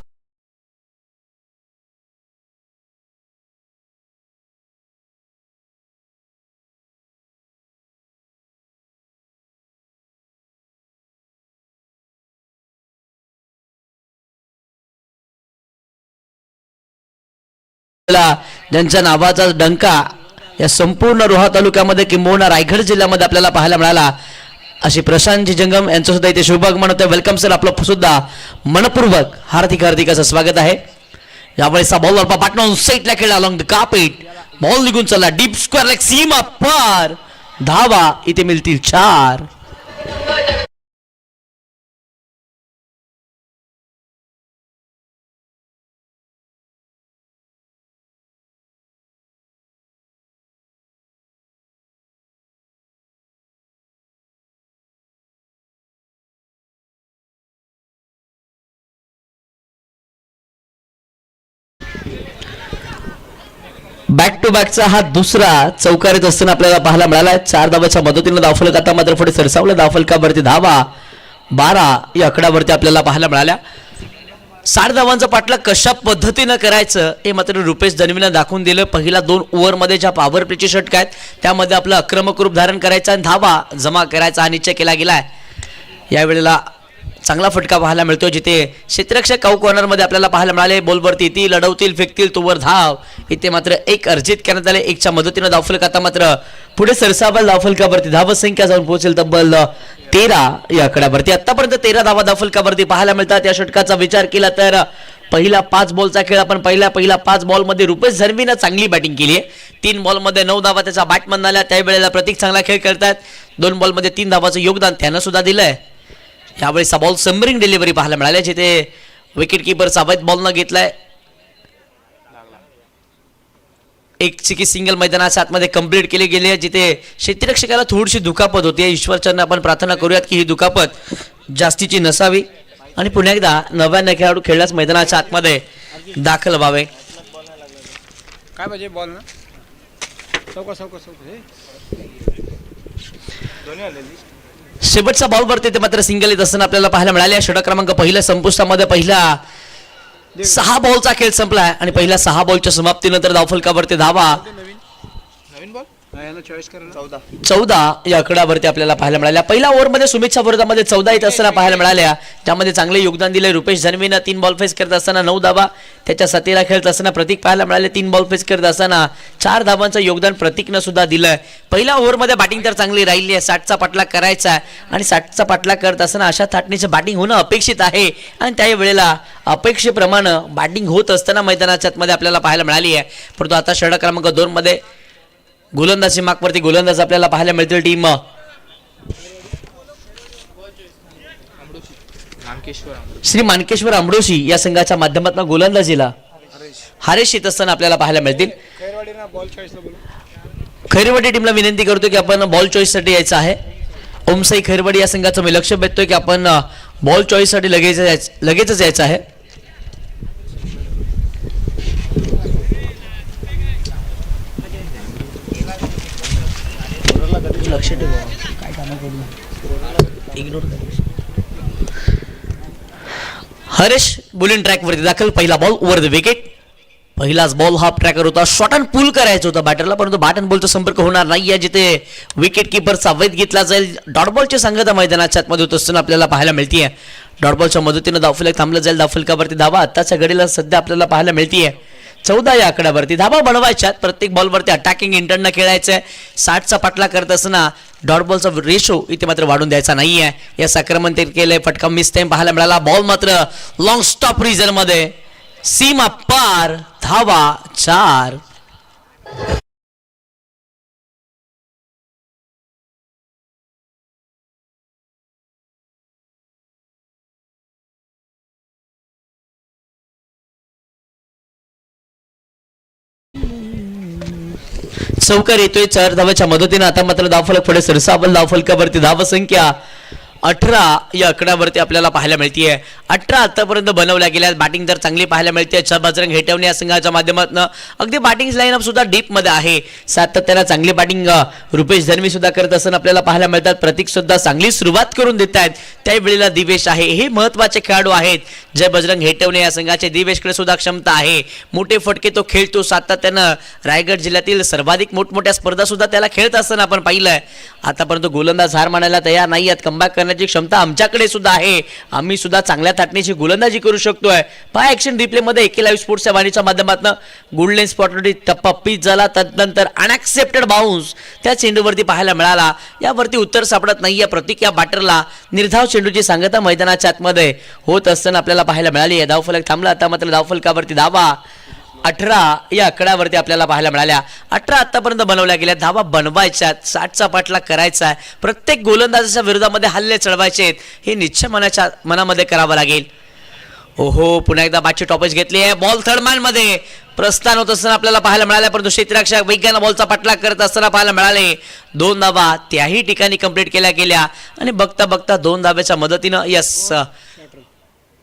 ज्यांच्या नावाचा डंका या संपूर्ण रोहा तालुक्यामध्ये किंबहुना रायगड जिल्ह्यामध्ये आपल्याला पाहायला मिळाला अशी प्रशांतजी जंगम यांचं सुद्धा इथे शुभभाग म्हणतोय. वेलकम सर, आपलं सुद्धा मनपूर्वक हार्दिक हार्दिक असं स्वागत आहे. यावेळेस बॉल पाटणा सेटला खेळला अलॉंग द कार्पेट. बॉल निघून चला डीप स्क्वेअर लेग सीमा पार. धावा इथे मिळतील 4. बॅक टू बॅकचा हा दुसरा चौकार येत असताना आपल्याला पाहायला मिळाला. 4 धावाच्या मदतीनं धावफलक आता मात्र पुढे सरसावलं. धावफलकावरती धावा 12 या आकड्यावरती आपल्याला पाहायला मिळाल्या. 60 धावांचा पाठलाग कशा पद्धतीनं करायचं हे मात्र रुपेश धर्मीनं दाखवून दिलं. पहिला 2 ओव्हरमध्ये ज्या पॉवर प्लेची षटक आहेत त्यामध्ये आपलं आक्रमक रूप धारण करायचं आणि धावा जमा करायचा हा निश्चय केला गेलाय. यावेळेला चांगला फटका पाहायला मिळतो जिथे क्षेत्ररक्षक काऊ कॉर्नरमध्ये आपल्याला पाहायला मिळाले. बॉलवरती ती लढवतील फेकतील तोवर धाव. इथे मात्र 1 अर्जित करण्यात आले. 1च्या मदतीनं धावफलक आता मात्र पुढे सरसावल. धावफलकावरती धावसंख्या जाऊन पोहोचेल तब्बल 13 या आकड्यावरती. आतापर्यंत 13 धावा धावफलकावरती पाहायला मिळतात. या षटकाचा विचार केला तर पहिला 5 बॉलचा खेळ आपण पहिल्या 5 बॉलमध्ये रुपेश धर्मीनं चांगली बॅटिंग केली आहे. 3 बॉलमध्ये 9 धावा त्याचा बॅटमन आल्या. त्यावेळेला प्रतीक चांगला खेळ करतात. 2 बॉलमध्ये 3 धावाचं योगदान त्यानं सुद्धा दिलंय. यावेळी बॉल समरिंग डिलिव्हरी पाहायला मिळाल्या जिथे विकेट किपरचा अवैध बॉल न घेतलाय. एक चिकी सिंगल मैदानाच्या आतमध्ये कंप्लीट केली गेली आहे जिथे क्षेत्ररक्षकाला थोडीशी दुखापत होती. ईश्वरचंद्र आपण प्रार्थना करूयात की ही दुखापत जास्तीची नसावी आणि पुन्हा एकदा नव्यानं खेळाडू खेळल्यास मैदानाच्या आतमध्ये दाखल व्हावे. काय पाहिजे बॉल ना शेवटचा बॉलवरती ते मात्र सिंगल येत असताना आपल्याला पाहायला मिळाले. षटक क्रमांक पहिल्या संपुष्टामध्ये पहिला 6 बॉलचा खेळ संपलाय आणि पहिल्या 6 बॉलच्या समाप्तीनंतर धावफलकावरती धावा 14 या आकड्यावरती आपल्याला पाहायला मिळाल्या. पहिल्या ओव्हरमध्ये सुमितच्या विरोधामध्ये 14 येत असताना पाहायला मिळाल्या. त्यामध्ये चांगले योगदान दिले रुपेश धर्मीनं. 3 बॉल फेस करत असताना 9 धावा. त्याच्या 17 खेळत असताना प्रतीक पाहायला मिळाले. 3 बॉल फेस करत असताना 4 धावांचं योगदान प्रतीकनं सुद्धा दिलंय. पहिल्या ओव्हरमध्ये बॅटिंग तर चांगली राहिली आहे. 60चा पाठलाग करायचा आहे आणि 60चा पाठलाग करत असताना अशा थाटणीचं बॅटिंग होणं अपेक्षित आहे आणि त्याही वेळेला अपेक्षेप्रमाणे बॅटिंग होत असताना मैदानाच्या आतमध्ये आपल्याला पाहायला मिळाली आहे. परंतु आता षटक क्रमांक 2 मध्ये गोलंदाजी मागवरती गोलंदाज आपल्याला पाहायला मिळतील. टीम श्री मानकेश्वर आंबडोशी या संघाच्या माध्यमातून गोलंदाजीला हरेश येत असताना आपल्याला पाहायला मिळतील. खैरवाडी टीमला विनंती करतो की आपण बॉल चॉईस साठी यायचं आहे. ओमसाई खैरवाडी या संघाचं मी लक्ष भेटतोय की आपण बॉल चॉईस साठी लगेचच यायचं आहे. लक्ष ठेवा काय कामं करू इग्नोर कर. हरेश बुलिंग ट्रॅक वरती दाखल. पहिला बॉल ओव्हर द विकेट. पहिलाच बॉल हा ट्रॅकर होता. शॉर्ट अँड पुल करायचं होतं बॅटरला परंतु बॅट अँड बॉलचा संपर्क होणार नाही आहे जिथे विकेट किपरचा अवैध घेतला जाईल. डॉट बॉलची संगत मैदानाच्या आतमध्ये होत असताना आपल्याला पाहायला मिळतीये. डॉट बॉलच्या मदतीनं धावफलक थांबलं जाईल. धावफलकावरती धावा आताच्या घडीला सध्या आपल्याला पाहायला मिळतीये 14 या आकड्यावरती. धावा बनवायच्यात. प्रत्येक बॉलवरती अटॅकिंग इंटरनं खेळायचंय. 60चा पाठलाग करत असताना डॉट बॉलचा रेशो इथे मात्र वाढून द्यायचा नाहीये. या आक्रमण ते केलंय. फटका मिस टाइम पाहायला मिळाला. बॉल मात्र लॉंग स्टॉप रिझन मध्ये सीमा पार. धावा 4. चौकार येतोय 4 धावाच्या मदतीनं. आता मात्र धावफलक पुढे सरसावल. धावफलकावरती धावसंख्या 18 या आकड्यावरती आपल्याला पाहायला मिळते. 18 आतापर्यंत बनवल्या गेल्या. बॅटिंग तर चांगली पाहायला मिळते बजरंग हेटवणे या संघाच्या माध्यमातून. अगदी बॅटिंग लाईनअप सुद्धा डीप मध्ये आहे. सातत्यानं चांगली बॅटिंग रुपेश धर्मी सुद्धा करत असताना आपल्याला पाहायला मिळतात. प्रतीक सुद्धा चांगली सुरुवात करून देत आहेत. त्यावेळेला दिवेश आहे. हे महत्वाचे खेळाडू आहेत. जय बजरंग हेटवणे या संघाचे. दिवेशकडे सुद्धा क्षमता आहे. मोठे फटके तो खेळतो. सातत्यानं रायगड जिल्ह्यातील सर्वाधिक मोठमोठ्या स्पर्धा सुद्धा त्याला खेळत असताना आपण पाहिलंय. आतापर्यंत गोलंदाज हार मानायला तयार नाही आहेत. कमबॅक करण्याची क्षमता आमच्याकडे सुद्धा आहे. आम्ही सुद्धा चांगल्या थाटणीची गोलंदाजी करू शकतोय. पहा ऍक्शन रिप्ले मध्ये एके लाईव्ह स्पोर्ट्सच्या वाणीच्या माध्यमातून गोल्डन स्पॉटवरती टप्पा पिच झाला. त्यानंतर अनएक्सेप्टेड बाउन्स त्या चेंडूवरती पाहायला मिळाला. यावरती उत्तर सापडत नाहीये प्रतीक या बॅटरला. निर्धाव चेंडूची सांगता मैदानाच्या आतमध्ये होत असताना आपल्याला पाहायला मिळाली आहे. धावफलक थांबला. आता मात्र धावफलकावरती धावा 18 या आकड्यावरती आपल्याला पाहायला मिळाल्या. 18 आतापर्यंत बनवल्या गेल्या. धावा बनवायच्या. 60चा पाठलाग करायचा आहे. प्रत्येक गोलंदाजाच्या विरोधामध्ये हल्ले चढवायचे आहेत. हे निश्चय मनामध्ये करावं लागेल. ओहो पुन्हा एकदा बॅटची टॉपच घेतली आहे. बॉल थर्ड मॅन मध्ये प्रस्थान होत असताना आपल्याला पाहायला मिळाल्या. परंतु क्षेत्ररक्षक वेगाने बॉलचा पाठलाग करत असताना पाहायला मिळाले. 2 धावा त्याही ठिकाणी कंप्लीट केल्या गेल्या आणि बघता बघता 2 धाव्याच्या मदतीनं यस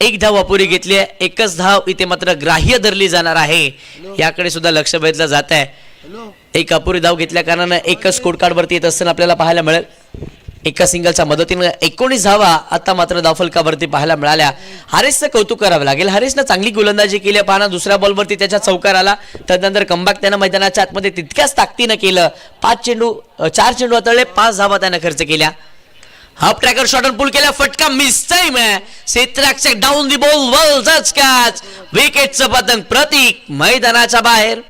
1 धाव अपुरी घेतली आहे. एकच धाव इथे मात्र ग्राह्य धरली जाणार आहे. याकडे सुद्धा लक्ष वेधलं जात आहे. एक अपुरी धाव घेतल्या कारणानं एकच स्कोर कार्ड वरती येत असताना आपल्याला पाहायला मिळेल. एका सिंगलच्या मदतीने 19 धावा आता मात्र धावफलकावरती पाहायला मिळाल्या. हारिसचं कौतुक करावं लागेल. हारिसनं चांगली गोलंदाजी केली. पाहणं दुसऱ्या बॉलवरती त्याच्या चौकार आला. त्यानंतर कमबॅक त्यानं मैदानाच्या आतमध्ये तितक्याच ताकदीनं केलं. 4 चेंडू हाताळले. 5 धावा त्यानं खर्च केल्या. हाफ ट्रॅकर शॉट पुल केला. फटका मिस टाइम आहे. क्षेत्ररक्षक डाऊन दी बॉल वेल जज कॅच. विकेटचं पतंग. प्रतीक मैदानाच्या बाहेर.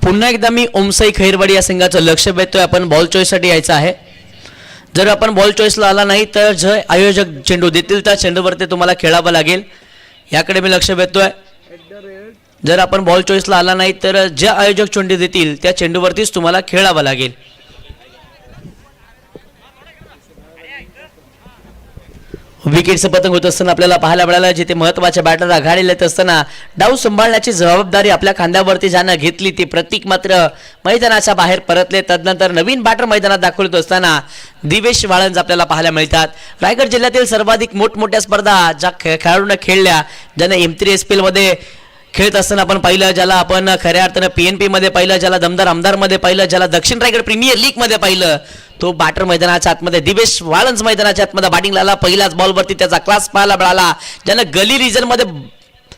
पुन्हा एकदा मी ओमसाई खैरवाडी या संघाचं लक्ष वेधतोय. आपण बॉल चॉईससाठी यायचं आहे. जर आपण बॉल चॉईसला आला नाही तर जे आयोजक चेंडू देतील त्या चेंडूवरती तुम्हाला खेळावं लागेल. याकडे मी लक्ष वेधतोय. जर आपण बॉल चॉईसला आला नाही तर जे आयोजक चेंडू देतील त्या चेंडूवरतीच तुम्हाला खेळावं लागेल. विकेटचं पतंग होत असताना आपल्याला पाहायला मिळालं. जिथे महत्वाच्या बॅटर आघाडीला येत असताना डाव सांभाळण्याची जबाबदारी आपल्या खांद्यावरती ज्यानं घेतली ती प्रतीक मात्र मैदानाच्या बाहेर परतले. तदनंतर नवीन बॅटर मैदानात दाखवत असताना दिवेश वाळंज आपल्याला पाहायला मिळतात. रायगड जिल्ह्यातील सर्वाधिक मोठमोठ्या स्पर्धा ज्या खेळाडूंना खेळल्या, ज्यानं M3 SPL मध्ये खेळत असताना आपण पाहिलं, ज्याला आपण खऱ्या अर्थानं PNP मध्ये पाहिलं, ज्याला दमदार आमदार मध्ये पाहिलं, ज्याला दक्षिण रायगड प्रीमियर लीग मध्ये पाहिलं, तो बॅटर मैदानाच्या आतमध्ये दिवेश वाळंज मैदानाच्या आतमध्ये बॅटिंगला आला. पहिल्याच बॉलवरती त्याचा क्लास पाहायला मिळाला. ज्यानं गली रिजन मध्ये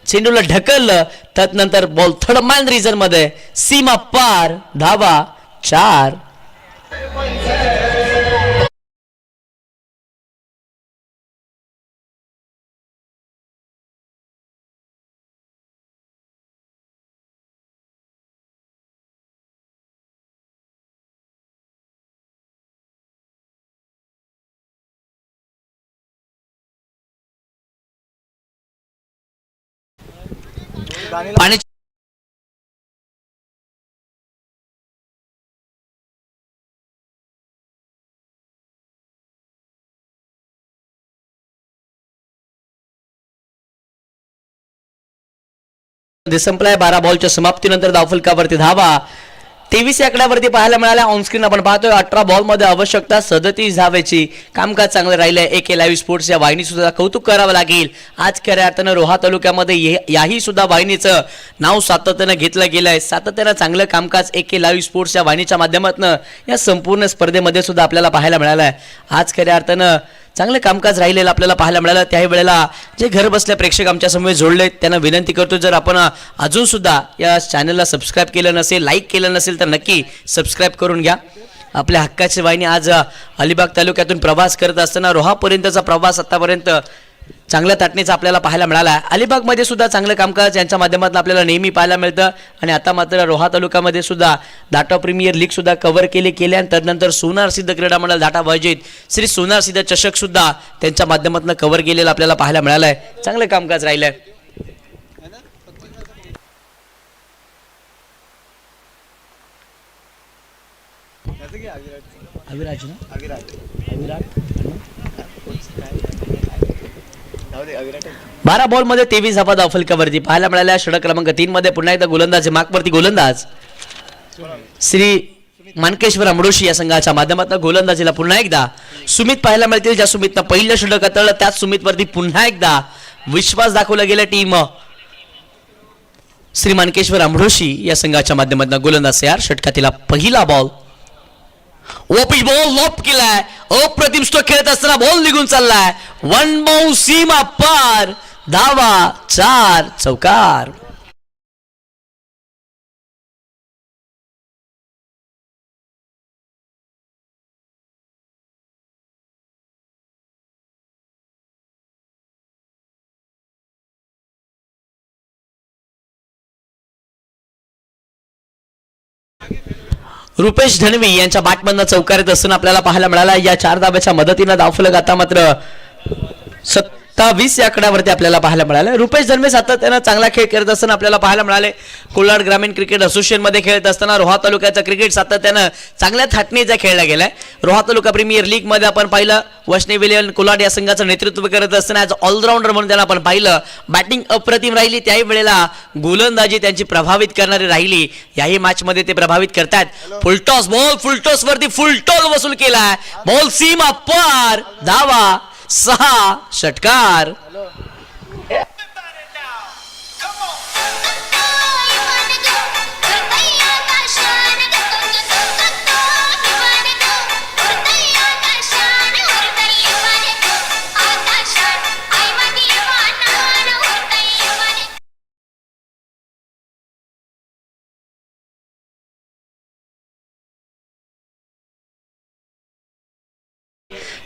चेंडूला ढकललं. त्यानंतर बॉल थर्ड मॅन रिजन मध्ये सीमा पार. धावा 4. पाणी संपलाय. 12 बॉलच्या समाप्तीनंतर धावफलकावरती धावा 23 या आकड्यावरती पाहायला मिळाल्या. ऑनस्क्रीन आपण पाहतोय 18 बॉल मध्ये आवश्यकता 37 धावेची. कामकाज चांगलं राहिलंय. एके लाईव्ह स्पोर्ट्स या वाहिनी सुद्धा कौतुक करावं लागेल. आज खऱ्या अर्थानं रोहा तालुक्यामध्ये याही सुद्धा वाहिनीचं नाव सातत्यानं घेतलं गेलंय. सातत्यानं चांगलं कामकाज एके लाईव्ह स्पोर्ट्स या वाहिनीच्या माध्यमातून या संपूर्ण स्पर्धेमध्ये सुद्धा आपल्याला पाहायला मिळालंय. आज खऱ्या अर्थानं चांगलं कामकाज राहिलेलं आपल्याला पाहायला मिळालं. त्याही वेळेला जे घर बसल्या प्रेक्षक आमच्या समोर जोडले त्यांना विनंती करतो, जर आपण अजून सुद्धा या चॅनलला सबस्क्राईब केलं नसेल, लाईक केलं नसेल तर नक्की सबस्क्राईब करून घ्या. आपल्या हक्काची वाहिनी आज अलिबाग तालुक्यातून प्रवास करत असताना रोहापर्यंतचा प्रवास आतापर्यंत चांगल्या ताटणीचा आपल्याला पाहायला मिळाला. अलिबागमध्ये सुद्धा चांगलं कामकाज यांच्या माध्यमातून आपल्याला नेहमी पाहायला मिळतं. आणि आता मात्र रोहा तालुक्यामध्ये सुद्धा दाटा प्रीमियर लीग सुद्धा कव्हर केले आणि त्यानंतर सोनार सिद्ध क्रीडा मंडळ दाटा आयोजित श्री सोनार सिद्ध चषक सुद्धा त्यांच्या माध्यमातून कव्हर केलेलं आपल्याला पाहायला मिळालंय. चांगलं कामकाज राहिलंय. अविराज ना 12 बॉल मध्ये 23 धावा धावफलकावरती पाहायला मिळाल्या. षटक क्रमांक 3 मध्ये पुन्हा एकदा गोलंदाज मागवरती गोलंदाज श्री मानकेश्वर अमडोशी या संघाच्या माध्यमातून गोलंदाजीला पुन्हा एकदा सुमित पाहायला मिळतील. ज्या सुमितनं पहिलं षटक हाताळलं त्याच सुमितवरती पुन्हा एकदा विश्वास दाखवला गेला टीम श्री मानकेश्वर अमडोशी या संघाच्या माध्यमातून गोलंदाज तयार. षटकातील पहिला बॉल ओपिच बॉल लॉप केलाय. अप्रतिम स्ट्रोक खेळत असताना बॉल निघून चाललाय. वन बाउंड सीमा पार. धावा 4 चौकार. रुपेश धनवी यांच्या बॅटमधनं चौकारीत असताना आपल्याला पाहायला मिळाला. या 4 धाब्याच्या मदतीनं धावफलक आता मात्र 27 या आकड्यावरती आपल्याला पाहायला मिळालं. रुपेश धनवे सातत्यानं चांगला खेळ करत असताना आपल्याला पाहायला मिळाले. कोलाड ग्रामीण क्रिकेट असोसिएशन मध्ये खेळत असताना रोहा तालुक्याचा क्रिकेट सातत्यानं चांगल्या थाटणीचा खेळला गेलाय. रोहा तालुका प्रीमियर लीग मध्ये आपण पाहिलं वैष्णवी विलियन कोलाड या संघाचं नेतृत्व करत असताना ॲज ऑलराऊंडर म्हणून त्यांना आपण पाहिलं. बॅटिंग अप्रतिम राहिली. त्याही वेळेला गोलंदाजी त्यांची प्रभावित करणारी राहिली. याही मॅच मध्ये ते प्रभावित करतात. फुलटॉस बॉल फुलटॉस वरती फुलटॉस वसूल केलाय. बॉल सीमा पार. धावा 6 षटकार.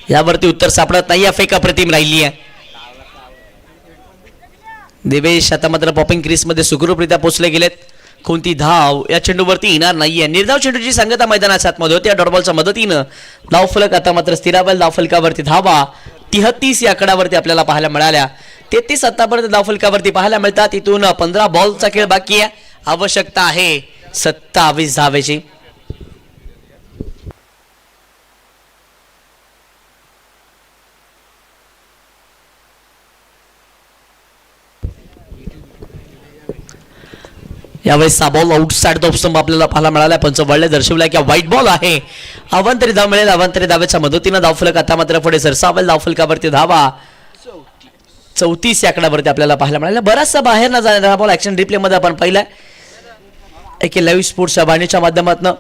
यावरती उत्तर सापडत नाही. फेक अप्रतिम राहिली आहे. देवेश आता मात्र पॉपिंग क्रीज मध्ये सुखरूपरित्या पोहोचले गेलेत. कोणती धाव या चेंडूवरती येणार नाहीये. निर्धाव चेंडूची सांगता मैदानाच्या आतमध्ये होती. डॉटबॉलच्या मदतीनं धावफलक आता मात्र स्थिरावेल. धावफलकावरती धावा 33 या आकड्यावरती आपल्याला पाहायला मिळाल्या. 33 आतापर्यंत धावफलकावरती पाहायला मिळतात. इथून 15 बॉलचा खेळ बाकी आहे. आवश्यकता आहे 27 धावेची. यावेळेस हा बॉल आउटसाइड द ऑफस्टंप आपल्याला पाहायला मिळाला. पंच वळले दर्शवलाय की व्हाईट बॉल आहे. अवांतरी धाव मिळेल. अवांतरी धावेच्या मदतीनं धावफलक आता मात्र पुढे सरसावेल. धावफलकावरती धावा 34 या आकड्यावरती आपल्याला पाहायला मिळाला. बराचसा बाहेर न जाणारा बॉल ऍक्शन रिप्ले मध्ये आपण पाहिलाय. एक लाईव्ह स्पोर्ट्सच्या वाहिनीच्या माध्यमातून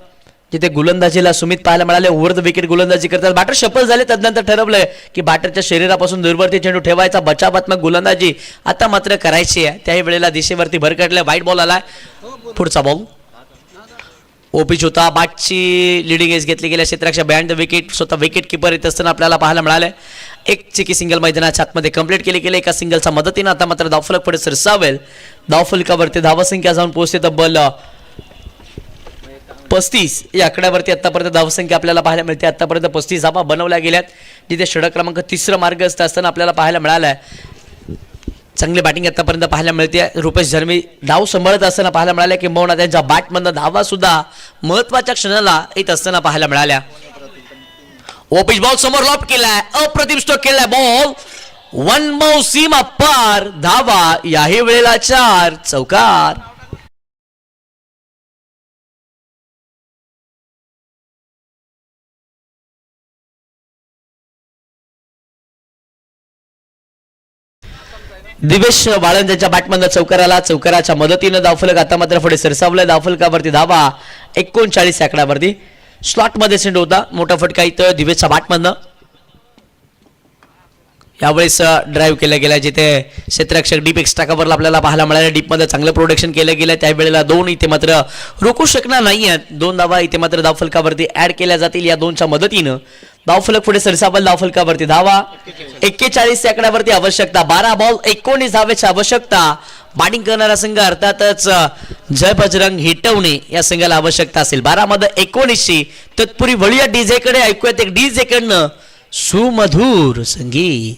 जिथे गोलंदाजीला सुमित पाहायला मिळाले. ओव्हर द विकेट गोलंदाजी करतात. बॅटर सफल झाले. तदनंतर ठरवलंय की बॅटरच्या शरीरापासून दूरवरती चेंडू ठेवायचा. बचावात्मक गोलंदाजी आता मात्र करायची आहे. त्याही वेळेला दिशेवरती भरकटले. व्हाईट बॉल आलाय. पुढचा बॉल ओपीच होता. बॅटची लिडिंग एज घेतली गेल्या क्षेत्राच्या बिहाइंड द विकेट. स्वतः विकेट किपर येत असताना आपल्याला पाहायला मिळाले. एक चिकी सिंगल मैदानाच्या आतमध्ये कंप्लीट केली गेले. एका सिंगलच्या मदतीनं आता मात्र धावफलक पुढे सरसावेल. धावफलकावरती धावसंख्या जाऊन पोहोचते तब्बल 35 या आकड्यावरती आतापर्यंत धावसंख्या आपल्याला पाहायला मिळते. आतापर्यंत 35 धावा बनवल्या गेल्यात. जिथे षटक क्रमांक 3 मार्ग असताना आपल्याला पाहायला मिळालाय. चांगली बॅटिंग आतापर्यंत पाहायला मिळते. रुपेश धर्मी धाव सांभाळत असताना पाहायला मिळाल्या. किंबहुना त्यांच्या बॅटमधनं धावा सुद्धा महत्वाच्या क्षणाला येत असताना पाहायला मिळाल्या. ओपिच बॉल समोर लॉप केलाय. अप्रतिम स्ट्रोक केलाय. बॉल वन बाउंड सीमा पार. धावा याही वेळेला 4 चौकार. दिवेश वाळंद यांच्या बॅटमधनं चौकाराला. चौकाराच्या मदतीनं धावफलक आता मात्र पुढे सरसावलंय. धावफलकावरती धावा 39 आकड्यावरती. स्लॉट मध्ये सेंड होता. मोठा फटका इथं दिवेशच्या बॅटमधनं. यावेळेस ड्राईव्ह केला गेला. जिथे क्षेत्ररक्षक डीप एक्स्ट्रा कव्हरला आपल्याला पाहायला मिळाल्या. डीपमध्ये चांगलं प्रोटेक्शन केलं गेलं. त्यावेळेला 2 इथे मात्र रोखू शकणार नाही आहेत. 2 धावा इथे मात्र धावफलकावरती ऍड केल्या जातील. या 2च्या मदतीनं धावफलक पुढे सरसावेल. धावफलकावरती धावा 41 या आकड्यावरती आवश्यकता. 12 बॉल 19 धावेची आवश्यकता. बॅटिंग करणारा संघ अर्थातच जय बजरंग हिटवणे या संघाला आवश्यकता असेल. 12 मध्ये 19. तत्पूर्वी वळूया डीजे कडे. ऐकूयात एक डीजे कडनं सुमधुर संगीत.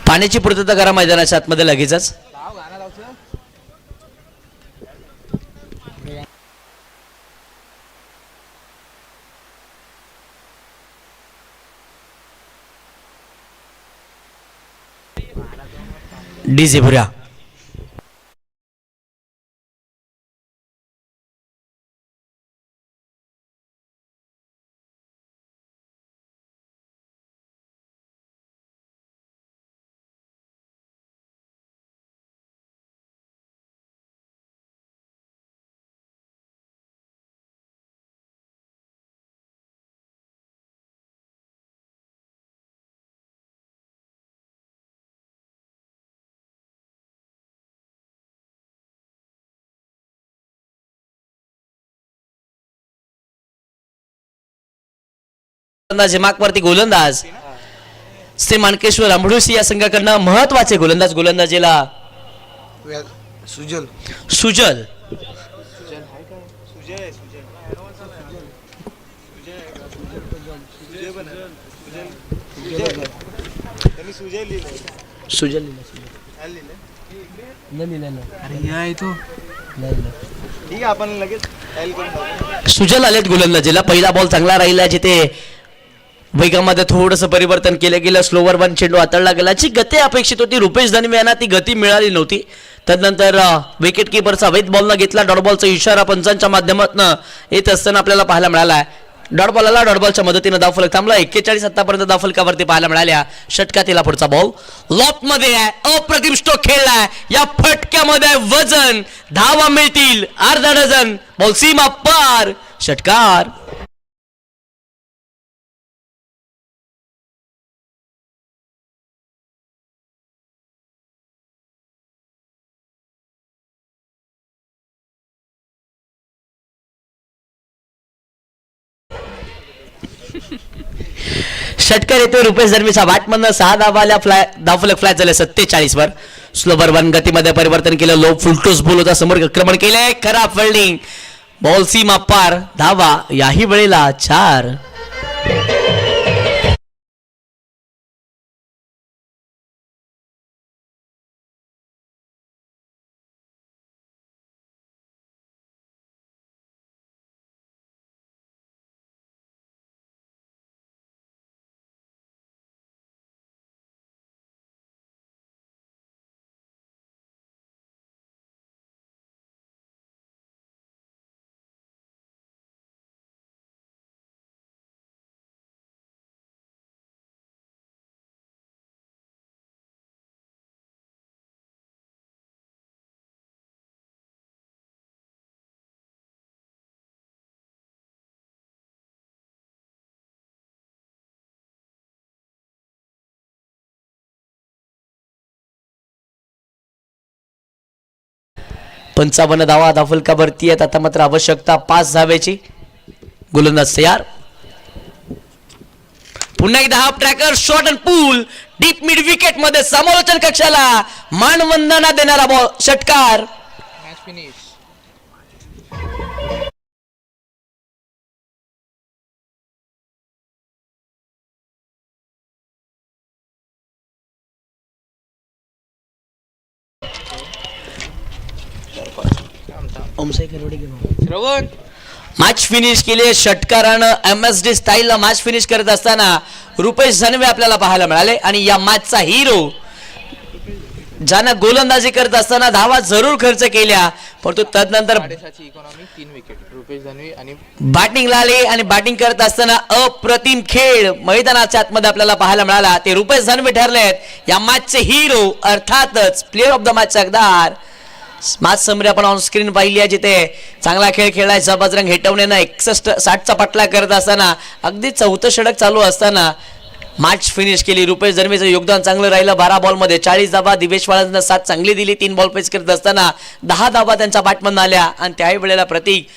पाण्याची पूर्तता करा मैदानाच्या आतमध्ये लगेचच. डीजे भुऱ्या मागवरती गोलंदाज श्री मानकेश्वर आंबडुसी या संघाकडनं महत्वाचे गोलंदाज गोलंदाजीला सुजल सुजल आलेत गोलंदाजीला. पहिला बॉल चांगला राहिला जिथे वेगामध्ये थोडंसं परिवर्तन केलं गेलं. स्लोवर वन चेंडू हाताळला गेला. जी गती अपेक्षित होती रुपेश दानवे यांना ती गती मिळाली नव्हती. तदनंतर विकेट किपरचा वेध बॉलनं घेतला. डॉट बॉलचा इशारा पंचांच्या माध्यमातून येत असताना आपल्याला पाहायला मिळाला आहे. डॉट बॉल आला. डॉट बॉलच्या मदतीनं धावफलक थांबला. 41 आतापर्यंत धावफलकावरती पाहायला मिळाल्या. षटकातीला पुढचा बॉल लॉप मध्ये आहे. अप्रतिम स्ट्रोक खेळलाय. या फटक्यामध्ये वजन धावा मिळतील अर्धा डझन. बॉल सीमा पार. षटकार. षटकार येतोय रुपेश दरमीच्या बॅटमधनं. 6 धावाल्या. धावफलक फ्लॅट झाले 47 वर. स्लोवर वन गतीमध्ये परिवर्तन केलं. लो फुलटोस बॉल होता. समोर आक्रमण केलंय. खराब फिल्डिंग. बॉल सीमा पार. धावा याही वेळेला 4. पंचावन्न धावा धावफलकावरती आहेत. आता मात्र आवश्यकता 5 धावेची. गोलंदाज तयार. पुन्हा एकदा half tracker shot and pool deep mid wicket मध्ये समालोचन कक्षाला मानवंदना देणारा बॉल. षटकार. मॅच फिनिश केली षटकारानं. MSD स्टाईलला मॅच फिनिश करत असताना रुपेश धनवे आपल्याला पाहायला मिळाले. आणि या मॅचचा हिरो ज्यानं गोलंदाजी करत असताना धावा जरूर खर्च केल्या परंतु तदनंतर बॅटिंगला आले आणि बॅटिंग करत असताना अप्रतिम खेळ मैदानाच्या आतमध्ये आपल्याला पाहायला मिळाला. ते रुपेश धनवे ठरले आहेत या मॅचचे हिरो. अर्थातच प्लेअर ऑफ द मॅच हकदार. मॅच समरी आपण ऑन स्क्रीन पाहिली आहे जिथे चांगला खेळ खेळलाय. बजरंग हेटवणेनं 61-60चा पटला करत असताना अगदी 4थं षटक चालू असताना मॅच फिनिश केली. रुपेश धर्मेचं योगदान चांगलं राहिलं. 12 बॉलमध्ये 40 धावा. दिवेश वाळंजनं 7 चांगली दिली. 3 बॉल पेच करत असताना 10 धावा त्यांच्या बॅटमधून आल्या आणि त्याही वेळेला प्रतीक